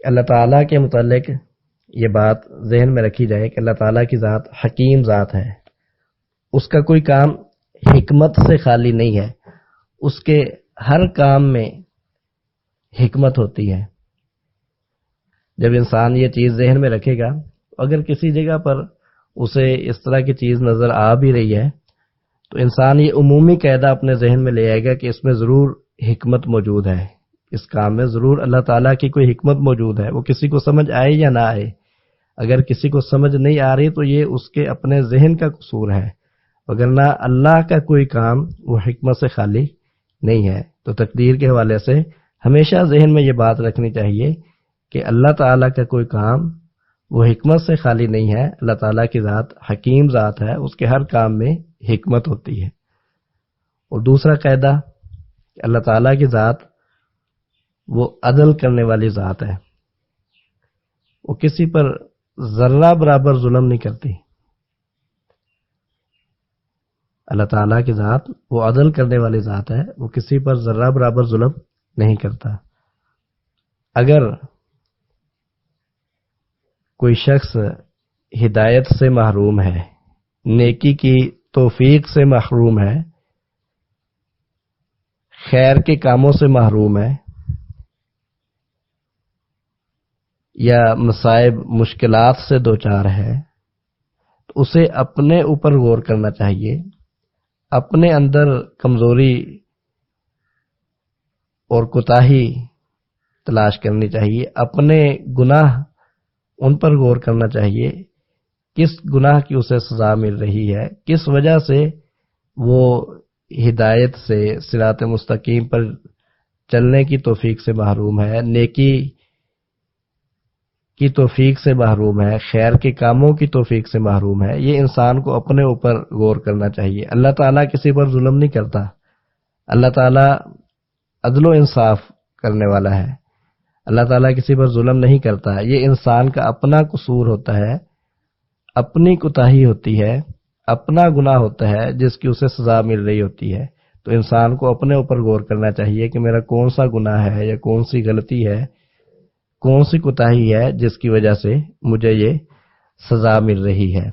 کہ اللہ تعالیٰ کے متعلق یہ بات ذہن میں رکھی جائے کہ اللہ تعالیٰ کی ذات حکیم ذات ہے، اس کا کوئی کام حکمت سے خالی نہیں ہے، اس کے ہر کام میں حکمت ہوتی ہے۔ جب انسان یہ چیز ذہن میں رکھے گا، اگر کسی جگہ پر اسے اس طرح کی چیز نظر آ بھی رہی ہے تو انسان یہ عمومی قاعدہ اپنے ذہن میں لے آئے گا کہ اس میں ضرور حکمت موجود ہے، اس کام میں ضرور اللہ تعالیٰ کی کوئی حکمت موجود ہے، وہ کسی کو سمجھ آئے یا نہ آئے۔ اگر کسی کو سمجھ نہیں آ رہی تو یہ اس کے اپنے ذہن کا قصور ہے، وگرنہ اللہ کا کوئی کام وہ حکمت سے خالی نہیں ہے۔ تو تقدیر کے حوالے سے ہمیشہ ذہن میں یہ بات رکھنی چاہیے کہ اللہ تعالیٰ کا کوئی کام وہ حکمت سے خالی نہیں ہے۔ اللہ تعالیٰ کی ذات حکیم ذات ہے، اس کے ہر کام میں حکمت ہوتی ہے۔ اور دوسرا قاعدہ کہ اللہ تعالیٰ کی ذات وہ عدل کرنے والی ذات ہے، وہ کسی پر ذرہ برابر ظلم نہیں کرتی۔ اللہ تعالیٰ کی ذات وہ عدل کرنے والی ذات ہے، وہ کسی پر ذرہ برابر ظلم نہیں کرتا۔ اگر کوئی شخص ہدایت سے محروم ہے، نیکی کی توفیق سے محروم ہے، خیر کے کاموں سے محروم ہے، یا مصائب مشکلات سے دوچار ہے، تو اسے اپنے اوپر غور کرنا چاہیے، اپنے اندر کمزوری اور کوتاہی تلاش کرنی چاہیے، اپنے گناہ ان پر غور کرنا چاہیے، کس گناہ کی اسے سزا مل رہی ہے، کس وجہ سے وہ ہدایت سے صراط مستقیم پر چلنے کی توفیق سے محروم ہے، نیکی کی توفیق سے محروم ہے، خیر کے کاموں کی توفیق سے محروم ہے۔ یہ انسان کو اپنے اوپر غور کرنا چاہیے۔ اللہ تعالیٰ کسی پر ظلم نہیں کرتا، اللہ تعالیٰ عدل و انصاف کرنے والا ہے، اللہ تعالیٰ کسی پر ظلم نہیں کرتا۔ یہ انسان کا اپنا قصور ہوتا ہے، اپنی کوتاہی ہوتی ہے، اپنا گناہ ہوتا ہے جس کی اسے سزا مل رہی ہوتی ہے۔ تو انسان کو اپنے اوپر غور کرنا چاہیے کہ میرا کون سا گناہ ہے یا کون سی غلطی ہے، کون سی کوتاہی ہے جس کی وجہ سے مجھے یہ سزا مل رہی ہے۔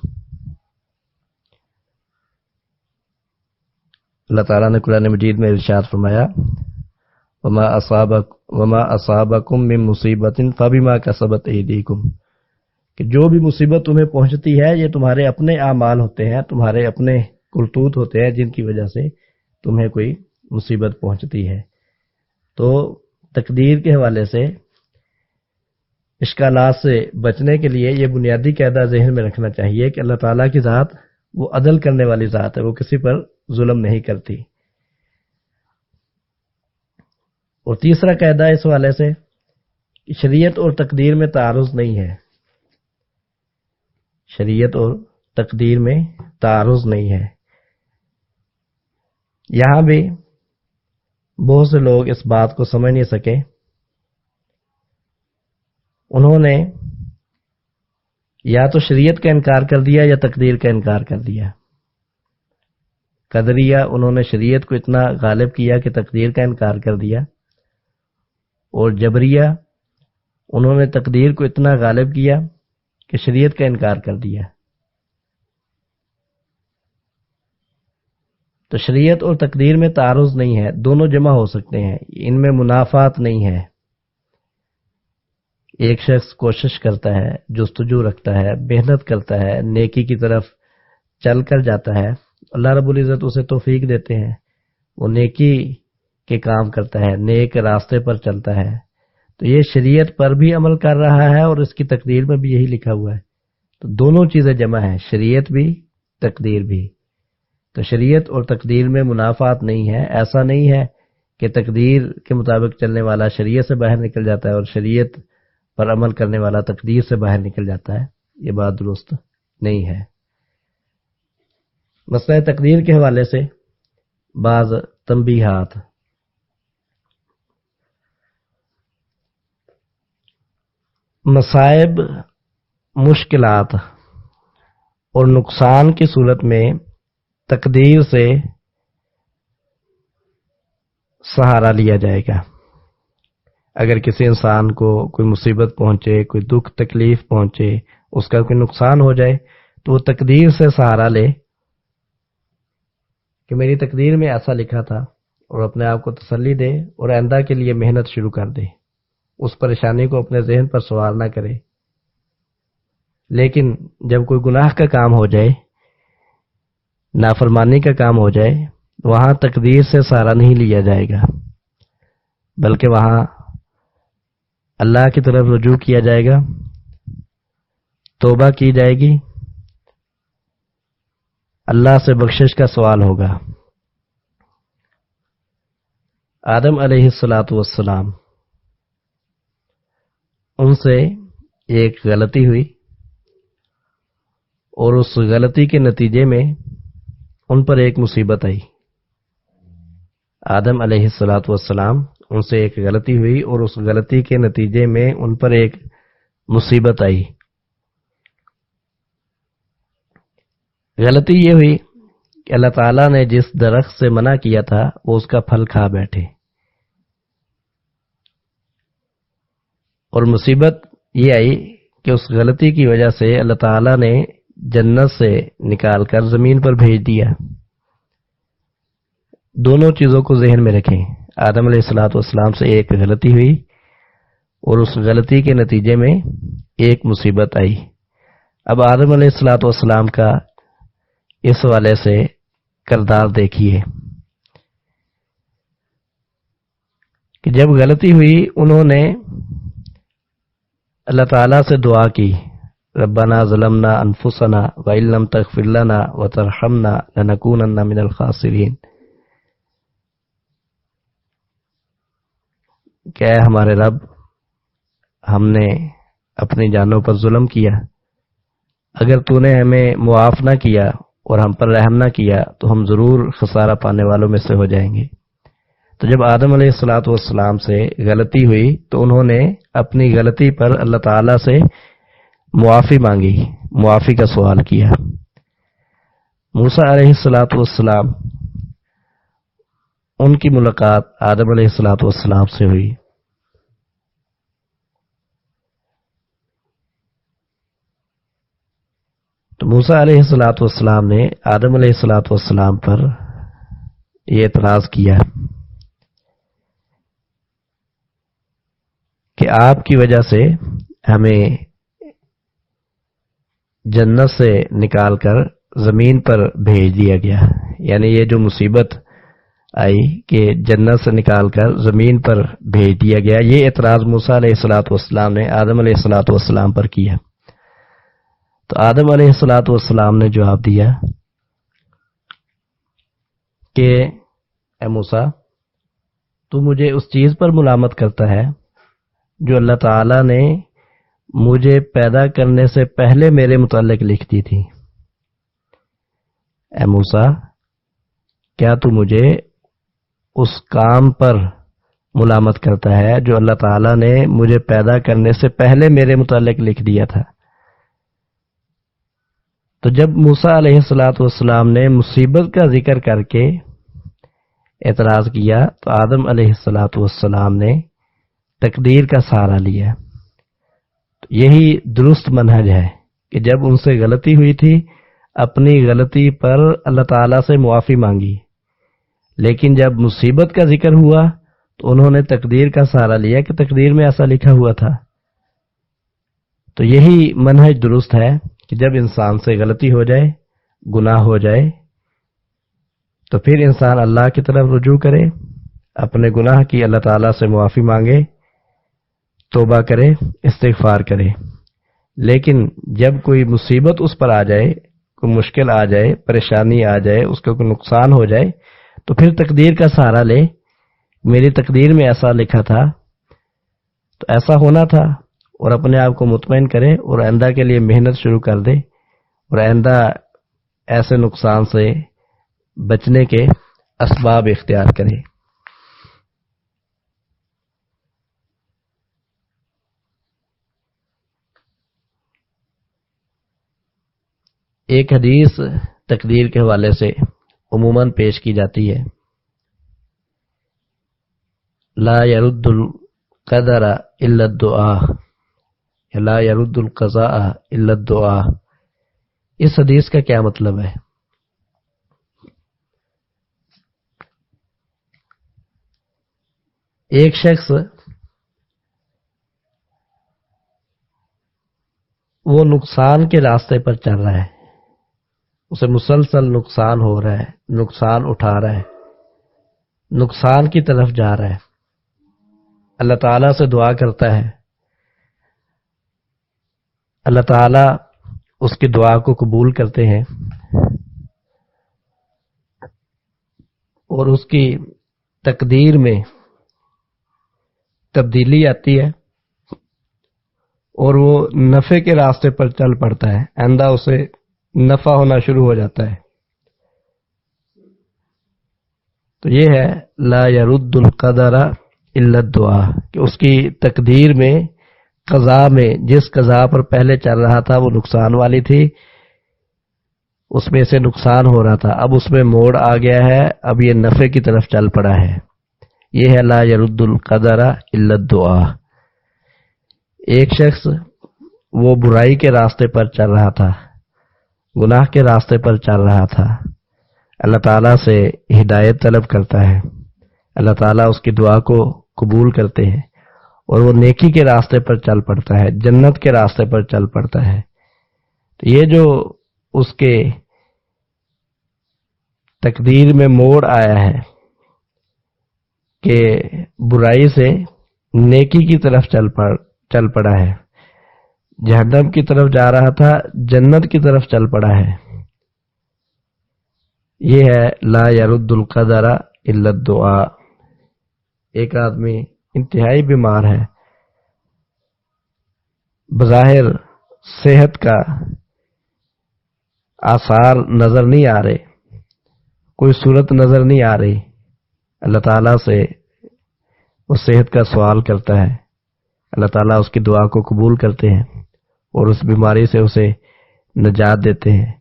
اللہ تعالیٰ نے قرآن مجید میں ارشاد فرمایا وما اصابکم من مصیبت فبما کسبت ایدیکم، کہ جو بھی مصیبت تمہیں پہنچتی ہے یہ تمہارے اپنے اعمال ہوتے ہیں، تمہارے اپنے کرتوت ہوتے ہیں جن کی وجہ سے تمہیں کوئی مصیبت پہنچتی ہے۔ تو تقدیر کے حوالے سے اشکالات سے بچنے کے لیے یہ بنیادی قاعدہ ذہن میں رکھنا چاہیے کہ اللہ تعالیٰ کی ذات وہ عدل کرنے والی ذات ہے، وہ کسی پر ظلم نہیں کرتی۔ اور تیسرا قاعدہ اس حوالے سے کہ شریعت اور تقدیر میں تعارض نہیں ہے، شریعت اور تقدیر میں تعارض نہیں ہے۔ یہاں بھی بہت سے لوگ اس بات کو سمجھ نہیں سکے، انہوں نے یا تو شریعت کا انکار کر دیا یا تقدیر کا انکار کر دیا۔ قدریہ انہوں نے شریعت کو اتنا غالب کیا کہ تقدیر کا انکار کر دیا، اور جبریہ انہوں نے تقدیر کو اتنا غالب کیا کہ شریعت کا انکار کر دیا۔ تو شریعت اور تقدیر میں تعارض نہیں ہے، دونوں جمع ہو سکتے ہیں، ان میں منافات نہیں ہے۔ ایک شخص کوشش کرتا ہے، جستجو رکھتا ہے، محنت کرتا ہے، نیکی کی طرف چل کر جاتا ہے، اللہ رب العزت اسے توفیق دیتے ہیں، وہ نیکی کے کام کرتا ہے، نیک راستے پر چلتا ہے، تو یہ شریعت پر بھی عمل کر رہا ہے اور اس کی تقدیر میں بھی یہی لکھا ہوا ہے۔ تو دونوں چیزیں جمع ہیں، شریعت بھی تقدیر بھی۔ تو شریعت اور تقدیر میں منافات نہیں ہے، ایسا نہیں ہے کہ تقدیر کے مطابق چلنے والا شریعت سے باہر نکل جاتا ہے اور شریعت پر عمل کرنے والا تقدیر سے باہر نکل جاتا ہے، یہ بات درست نہیں ہے۔ مسئلہ تقدیر کے حوالے سے بعض تنبیہات۔ مصائب، مشکلات اور نقصان کی صورت میں تقدیر سے سہارا لیا جائے گا۔ اگر کسی انسان کو کوئی مصیبت پہنچے، کوئی دکھ تکلیف پہنچے، اس کا کوئی نقصان ہو جائے تو وہ تقدیر سے سہارا لے کہ میری تقدیر میں ایسا لکھا تھا، اور اپنے آپ کو تسلی دے اور آئندہ کے لیے محنت شروع کر دے، اس پریشانی کو اپنے ذہن پر سوار نہ کرے۔ لیکن جب کوئی گناہ کا کام ہو جائے، نافرمانی کا کام ہو جائے، وہاں تقدیر سے سہارا نہیں لیا جائے گا، بلکہ وہاں اللہ کی طرف رجوع کیا جائے گا، توبہ کی جائے گی، اللہ سے بخشش کا سوال ہوگا۔ آدم علیہ الصلاۃ والسلام، ان سے ایک غلطی ہوئی اور اس غلطی کے نتیجے میں ان پر ایک مصیبت آئی۔ آدم علیہ الصلاۃ والسلام، ان سے ایک غلطی ہوئی اور اس غلطی کے نتیجے میں ان پر ایک مصیبت آئی۔ غلطی یہ ہوئی کہ اللہ تعالیٰ نے جس درخت سے منع کیا تھا وہ اس کا پھل کھا بیٹھے، اور مصیبت یہ آئی کہ اس غلطی کی وجہ سے اللہ تعالیٰ نے جنت سے نکال کر زمین پر بھیج دیا۔ دونوں چیزوں کو ذہن میں رکھیں، آدم علیہ الصلاۃ والسلام سے ایک غلطی ہوئی اور اس غلطی کے نتیجے میں ایک مصیبت آئی۔ اب آدم علیہ الصلاۃ والسلام کا اس حوالے سے کردار دیکھیے کہ جب غلطی ہوئی انہوں نے اللہ تعالیٰ سے دعا کی، ربنا ظلمنا انفسنا وان لم تغفر لنا وترحمنا لنکونن من الخاسرین، کہ اے ہمارے رب، ہم نے اپنی جانوں پر ظلم کیا، اگر تو نے ہمیں معاف نہ کیا اور ہم پر رحم نہ کیا تو ہم ضرور خسارہ پانے والوں میں سے ہو جائیں گے۔ تو جب آدم علیہ الصلاۃ والسلام سے غلطی ہوئی تو انہوں نے اپنی غلطی پر اللہ تعالیٰ سے معافی مانگی، معافی کا سوال کیا۔ موسیٰ علیہ الصلاۃ والسلام، ان کی ملاقات آدم علیہ الصلاۃ والسلام سے ہوئی۔ تو موسیٰ علیہ الصلاۃ والسلام نے آدم علیہ الصلاۃ والسلام پر یہ اعتراض کیا کہ آپ کی وجہ سے ہمیں جنت سے نکال کر زمین پر بھیج دیا گیا، یعنی یہ جو مصیبت آئی کہ جنت سے نکال کر زمین پر بھیج دیا گیا، یہ اعتراض موسیٰ علیہ الصلاۃ والسلام نے آدم علیہ الصلاۃ والسلام پر کیا۔ تو آدم علیہ الصلاۃ والسلام نے جواب دیا کہ اے موسیٰ، تو مجھے اس چیز پر ملامت کرتا ہے جو اللہ تعالیٰ نے مجھے پیدا کرنے سے پہلے میرے متعلق لکھ دی تھی۔ اے موسیٰ، کیا تو مجھے اس کام پر ملامت کرتا ہے جو اللہ تعالیٰ نے مجھے پیدا کرنے سے پہلے میرے متعلق لکھ دیا تھا؟ تو جب موسیٰ علیہ الصلاۃ والسلام نے مصیبت کا ذکر کر کے اعتراض کیا تو آدم علیہ الصلاۃ والسلام نے تقدیر کا سہارا لیا۔ یہی درست منہج ہے کہ جب ان سے غلطی ہوئی تھی اپنی غلطی پر اللہ تعالیٰ سے معافی مانگی، لیکن جب مصیبت کا ذکر ہوا تو انہوں نے تقدیر کا سہارا لیا کہ تقدیر میں ایسا لکھا ہوا تھا۔ تو یہی منہج درست ہے کہ جب انسان سے غلطی ہو جائے، گناہ ہو جائے، تو پھر انسان اللہ کی طرف رجوع کرے، اپنے گناہ کی اللہ تعالیٰ سے معافی مانگے، توبہ کرے، استغفار کرے۔ لیکن جب کوئی مصیبت اس پر آ جائے، کوئی مشکل آ جائے، پریشانی آ جائے، اس کا کوئی نقصان ہو جائے، تو پھر تقدیر کا سہارا لے، میری تقدیر میں ایسا لکھا تھا تو ایسا ہونا تھا، اور اپنے آپ کو مطمئن کرے اور آئندہ کے لیے محنت شروع کر دے، اور آئندہ ایسے نقصان سے بچنے کے اسباب اختیار کرے۔ ایک حدیث تقدیر کے حوالے سے عموماً پیش کی جاتی ہے، لا يرد القدر الا الدعاء، لا يرد القضاء الا الدعاء۔ اس حدیث کا کیا مطلب ہے؟ ایک شخص وہ نقصان کے راستے پر چل رہا ہے، اسے مسلسل نقصان ہو رہا ہے، نقصان اٹھا رہا ہے، نقصان کی طرف جا رہا ہے، اللہ تعالیٰ سے دعا کرتا ہے، اللہ تعالیٰ اس کی دعا کو قبول کرتے ہیں اور اس کی تقدیر میں تبدیلی آتی ہے اور وہ نفع کے راستے پر چل پڑتا ہے، آئندہ اسے نفع ہونا شروع ہو جاتا ہے۔ تو یہ ہے لا يرد القدر الا الدعاء، کہ اس کی تقدیر میں، قضا میں، جس قضا پر پہلے چل رہا تھا وہ نقصان والی تھی، اس میں سے نقصان ہو رہا تھا، اب اس میں موڑ آ گیا ہے، اب یہ نفع کی طرف چل پڑا ہے۔ یہ ہے لا يرد القدر الا الدعاء۔ ایک شخص وہ برائی کے راستے پر چل رہا تھا، گناہ کے راستے پر چل رہا تھا، اللہ تعالیٰ سے ہدایت طلب کرتا ہے، اللہ تعالیٰ اس کی دعا کو قبول کرتے ہیں اور وہ نیکی کے راستے پر چل پڑتا ہے، جنت کے راستے پر چل پڑتا ہے۔ تو یہ جو اس کے تقدیر میں موڑ آیا ہے کہ برائی سے نیکی کی طرف چل پڑا ہے، جہنم کی طرف جا رہا تھا، جنت کی طرف چل پڑا ہے، یہ ہے لا يرد القدر الا الدعاء۔ ایک آدمی انتہائی بیمار ہے، بظاہر صحت کا آثار نظر نہیں آ رہے، کوئی صورت نظر نہیں آ رہی، اللہ تعالیٰ سے وہ صحت کا سوال کرتا ہے، اللہ تعالیٰ اس کی دعا کو قبول کرتے ہیں اور اس بیماری سے اسے نجات دیتے ہیں۔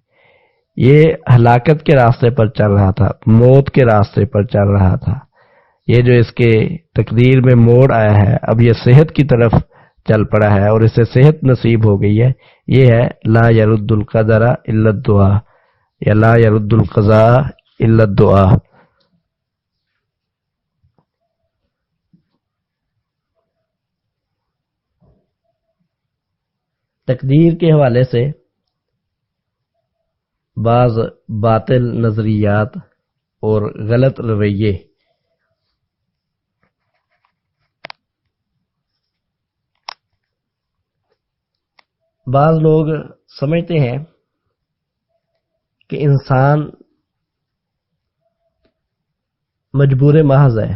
یہ ہلاکت کے راستے پر چل رہا تھا، موت کے راستے پر چل رہا تھا، یہ جو اس کے تقدیر میں موڑ آیا ہے، اب یہ صحت کی طرف چل پڑا ہے اور اسے صحت نصیب ہو گئی ہے، یہ ہے لا يرد القدر الا الدعاء یا لا يرد القضاء الا الدعاء۔ تقدیر کے حوالے سے بعض باطل نظریات اور غلط رویے بعض لوگ سمجھتے ہیں کہ انسان مجبور محض ہے،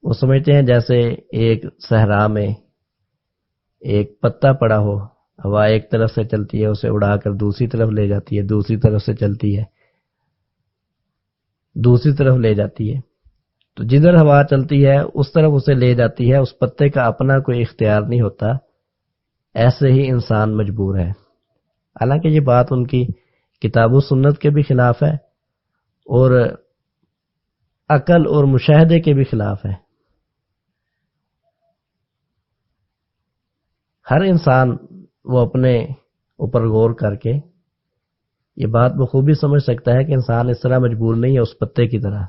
وہ سمجھتے ہیں جیسے ایک صحرا میں ایک پتا پڑا ہو، ہوا ایک طرف سے چلتی ہے، اسے اڑا کر دوسری طرف لے جاتی ہے، دوسری طرف سے چلتی ہے، دوسری طرف لے جاتی ہے، تو جدھر ہوا چلتی ہے اس طرف اسے لے جاتی ہے، اس پتے کا اپنا کوئی اختیار نہیں ہوتا۔ ایسے ہی انسان مجبور ہے، حالانکہ یہ بات ان کی کتاب و سنت کے بھی خلاف ہے اور عقل اور مشاہدے کے بھی خلاف ہے۔ ہر انسان وہ اپنے اوپر غور کر کے یہ بات بخوبی سمجھ سکتا ہے کہ انسان اس طرح مجبور نہیں ہے اس پتے کی طرح،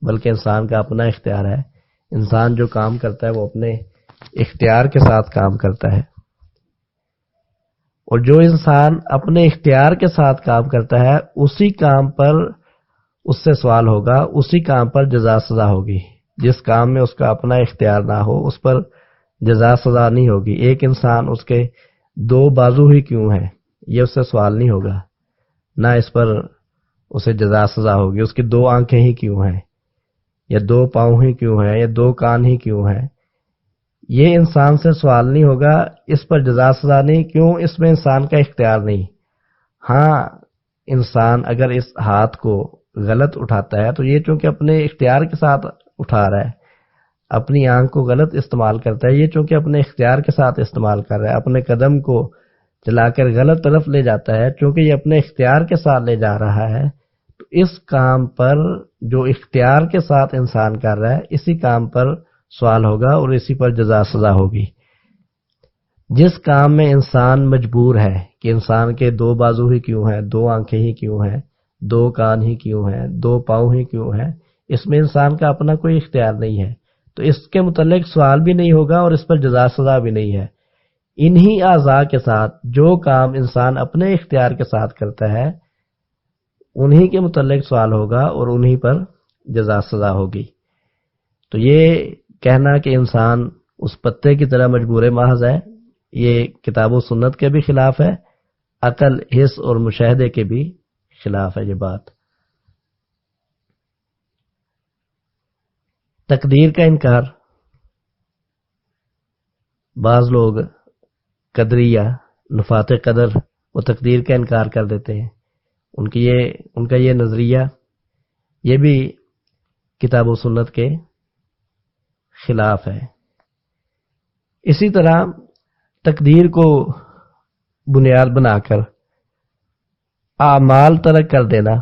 بلکہ انسان کا اپنا اختیار ہے، انسان جو کام کرتا ہے وہ اپنے اختیار کے ساتھ کام کرتا ہے، اور جو انسان اپنے اختیار کے ساتھ کام کرتا ہے اسی کام پر اس سے سوال ہوگا، اسی کام پر جزا سزا ہوگی۔ جس کام میں اس کا اپنا اختیار نہ ہو اس پر جزا سزا نہیں ہوگی۔ ایک انسان اس کے دو بازو ہی کیوں ہیں، یہ اس سے سوال نہیں ہوگا، نہ اس پر اسے جزا سزا ہوگی۔ اس کی دو آنکھیں ہی کیوں ہیں، یا دو پاؤں ہی کیوں ہیں، یا دو کان ہی کیوں ہیں، یہ انسان سے سوال نہیں ہوگا، اس پر جزا سزا نہیں، کیوں؟ اس میں انسان کا اختیار نہیں۔ ہاں، انسان اگر اس ہاتھ کو غلط اٹھاتا ہے تو یہ چونکہ اپنے اختیار کے ساتھ اٹھا رہا ہے، اپنی آنکھ کو غلط استعمال کرتا ہے، یہ چونکہ اپنے اختیار کے ساتھ استعمال کر رہا ہے، اپنے قدم کو چلا کر غلط طرف لے جاتا ہے، چونکہ یہ اپنے اختیار کے ساتھ لے جا رہا ہے، تو اس کام پر جو اختیار کے ساتھ انسان کر رہا ہے اسی کام پر سوال ہوگا اور اسی پر جزا سزا ہوگی۔ جس کام میں انسان مجبور ہے کہ انسان کے دو بازو ہی کیوں ہیں، دو آنکھیں ہی کیوں ہیں، دو کان ہی کیوں ہیں، دو پاؤں ہی کیوں ہیں، اس میں انسان کا اپنا کوئی اختیار نہیں ہے، تو اس کے متعلق سوال بھی نہیں ہوگا اور اس پر جزا سزا بھی نہیں ہے۔ انہی اعضاء کے ساتھ جو کام انسان اپنے اختیار کے ساتھ کرتا ہے انہی کے متعلق سوال ہوگا اور انہی پر جزا سزا ہوگی۔ تو یہ کہنا کہ انسان اس پتے کی طرح مجبور محض ہے، یہ کتاب و سنت کے بھی خلاف ہے، عقل، حس اور مشاہدے کے بھی خلاف ہے یہ بات۔ تقدیر کا انکار، بعض لوگ قدریہ، نفات قدر، وہ تقدیر کا انکار کر دیتے ہیں۔ ان کا یہ نظریہ یہ بھی کتاب و سنت کے خلاف ہے۔ اسی طرح تقدیر کو بنیاد بنا کر اعمال ترک کر دینا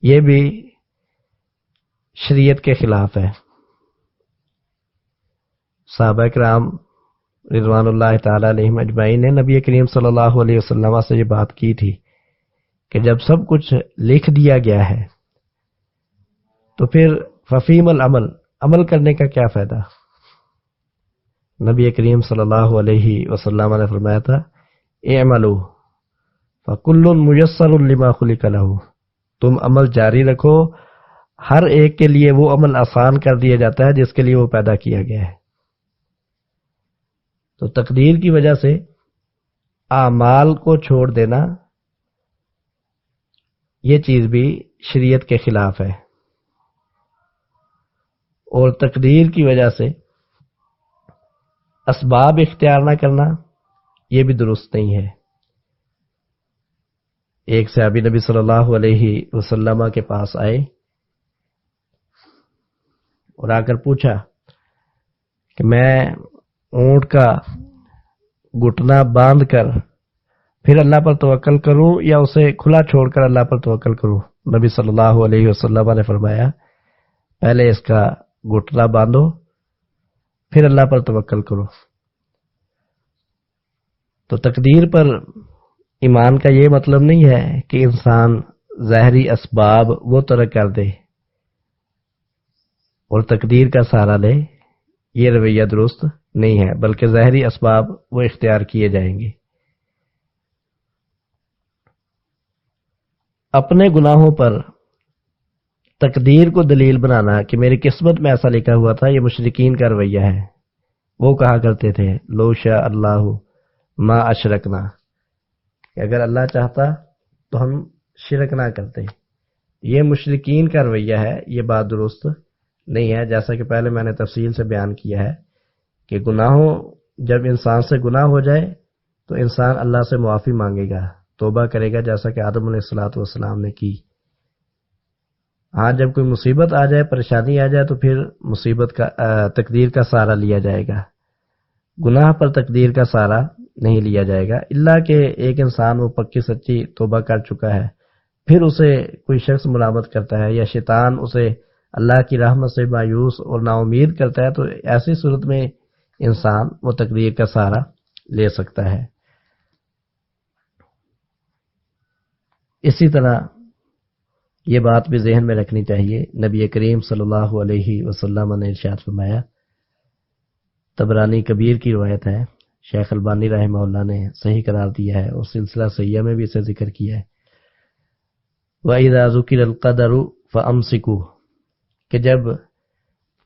یہ بھی شریعت کے خلاف ہے۔ صحابہ کرام رضوان اللہ تعالی علیہم اجمعین نے نبی کریم صلی اللہ علیہ وسلم سے یہ بات کی تھی کہ جب سب کچھ لکھ دیا گیا ہے تو پھر ففیم العمل، عمل کرنے کا کیا فائدہ؟ نبی کریم صلی اللہ علیہ وسلم نے فرمایا تھا اعملوا فکل میسر لما خلق لہ، تم عمل جاری رکھو، ہر ایک کے لیے وہ عمل آسان کر دیا جاتا ہے جس کے لیے وہ پیدا کیا گیا ہے۔ تو تقدیر کی وجہ سے اعمال کو چھوڑ دینا یہ چیز بھی شریعت کے خلاف ہے، اور تقدیر کی وجہ سے اسباب اختیار نہ کرنا یہ بھی درست نہیں ہے۔ ایک صحابی نبی صلی اللہ علیہ وسلم کے پاس آئے اور آ کر پوچھا کہ میں اونٹ کا گھٹنا باندھ کر پھر اللہ پر توکل کروں یا اسے کھلا چھوڑ کر اللہ پر توکل کروں؟ نبی صلی اللہ علیہ وسلم نے فرمایا پہلے اس کا گھٹنا باندھو پھر اللہ پر توکل کرو۔ تو تقدیر پر ایمان کا یہ مطلب نہیں ہے کہ انسان ظاہری اسباب وہ ترک کر دے اور تقدیر کا سہارا لے، یہ رویہ درست نہیں ہے، بلکہ ظاہری اسباب وہ اختیار کیے جائیں گے۔ اپنے گناہوں پر تقدیر کو دلیل بنانا کہ میری قسمت میں ایسا لکھا ہوا تھا، یہ مشرکین کا رویہ ہے۔ وہ کہا کرتے تھے لو شاء اللہ ما اشرکنا، کہ اگر اللہ چاہتا تو ہم شرک نہ کرتے۔ یہ مشرکین کا رویہ ہے، یہ بات درست نہیں ہے۔ جیسا کہ پہلے میں نے تفصیل سے بیان کیا ہے کہ گناہوں، جب انسان سے گناہ ہو جائے تو انسان اللہ سے معافی مانگے گا، توبہ کرے گا، جیسا کہ آدم علیہ الصلوۃ والسلام نے کی۔ ہاں جب کوئی مصیبت آ جائے، پریشانی آ جائے تو پھر مصیبت کا تقدیر کا سہارا لیا جائے گا، گناہ پر تقدیر کا سہارا نہیں لیا جائے گا، الا کہ ایک انسان وہ پکی سچی توبہ کر چکا ہے، پھر اسے کوئی شخص ملامت کرتا ہے یا شیطان اسے اللہ کی رحمت سے مایوس اور نا امید کرتا ہے، تو ایسی صورت میں انسان وہ تقدیر کا سہارا لے سکتا ہے۔ اسی طرح یہ بات بھی ذہن میں رکھنی چاہیے، نبی کریم صلی اللہ علیہ وسلم نے ارشاد فرمایا، طبرانی کبیر کی روایت ہے، شیخ البانی رحمہ اللہ نے صحیح قرار دیا ہے اور سلسلہ صحیحہ میں بھی اسے ذکر کیا ہے، وَإِذَا ذُكِرَ الْقَدَرُ فَأَمْسِكُوا، کہ جب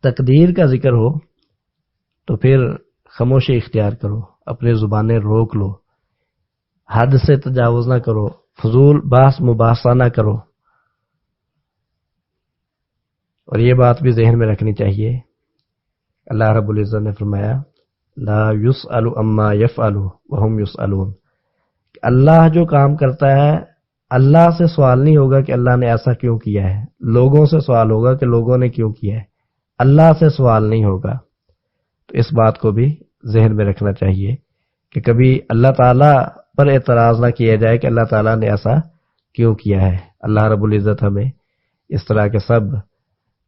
تقدیر کا ذکر ہو تو پھر خاموشی اختیار کرو، اپنی زبانیں روک لو، حد سے تجاوز نہ کرو، فضول بحث مباحثہ نہ کرو۔ اور یہ بات بھی ذہن میں رکھنی چاہیے، اللہ رب العزت نے فرمایا لا يسأل عما يفعل وهم يسألون، اللہ جو کام کرتا ہے اللہ سے سوال نہیں ہوگا کہ اللہ نے ایسا کیوں کیا ہے، لوگوں سے سوال ہوگا کہ لوگوں نے کیوں کیا ہے، اللہ سے سوال نہیں ہوگا۔ تو اس بات کو بھی ذہن میں رکھنا چاہیے کہ کبھی اللہ تعالیٰ پر اعتراض نہ کیا جائے کہ اللہ تعالیٰ نے ایسا کیوں کیا ہے۔ اللہ رب العزت ہمیں اس طرح کے سب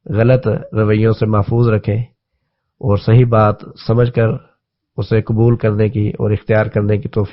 غلط رویوں سے محفوظ رکھے اور صحیح بات سمجھ کر اسے قبول کرنے کی اور اختیار کرنے کی توفیق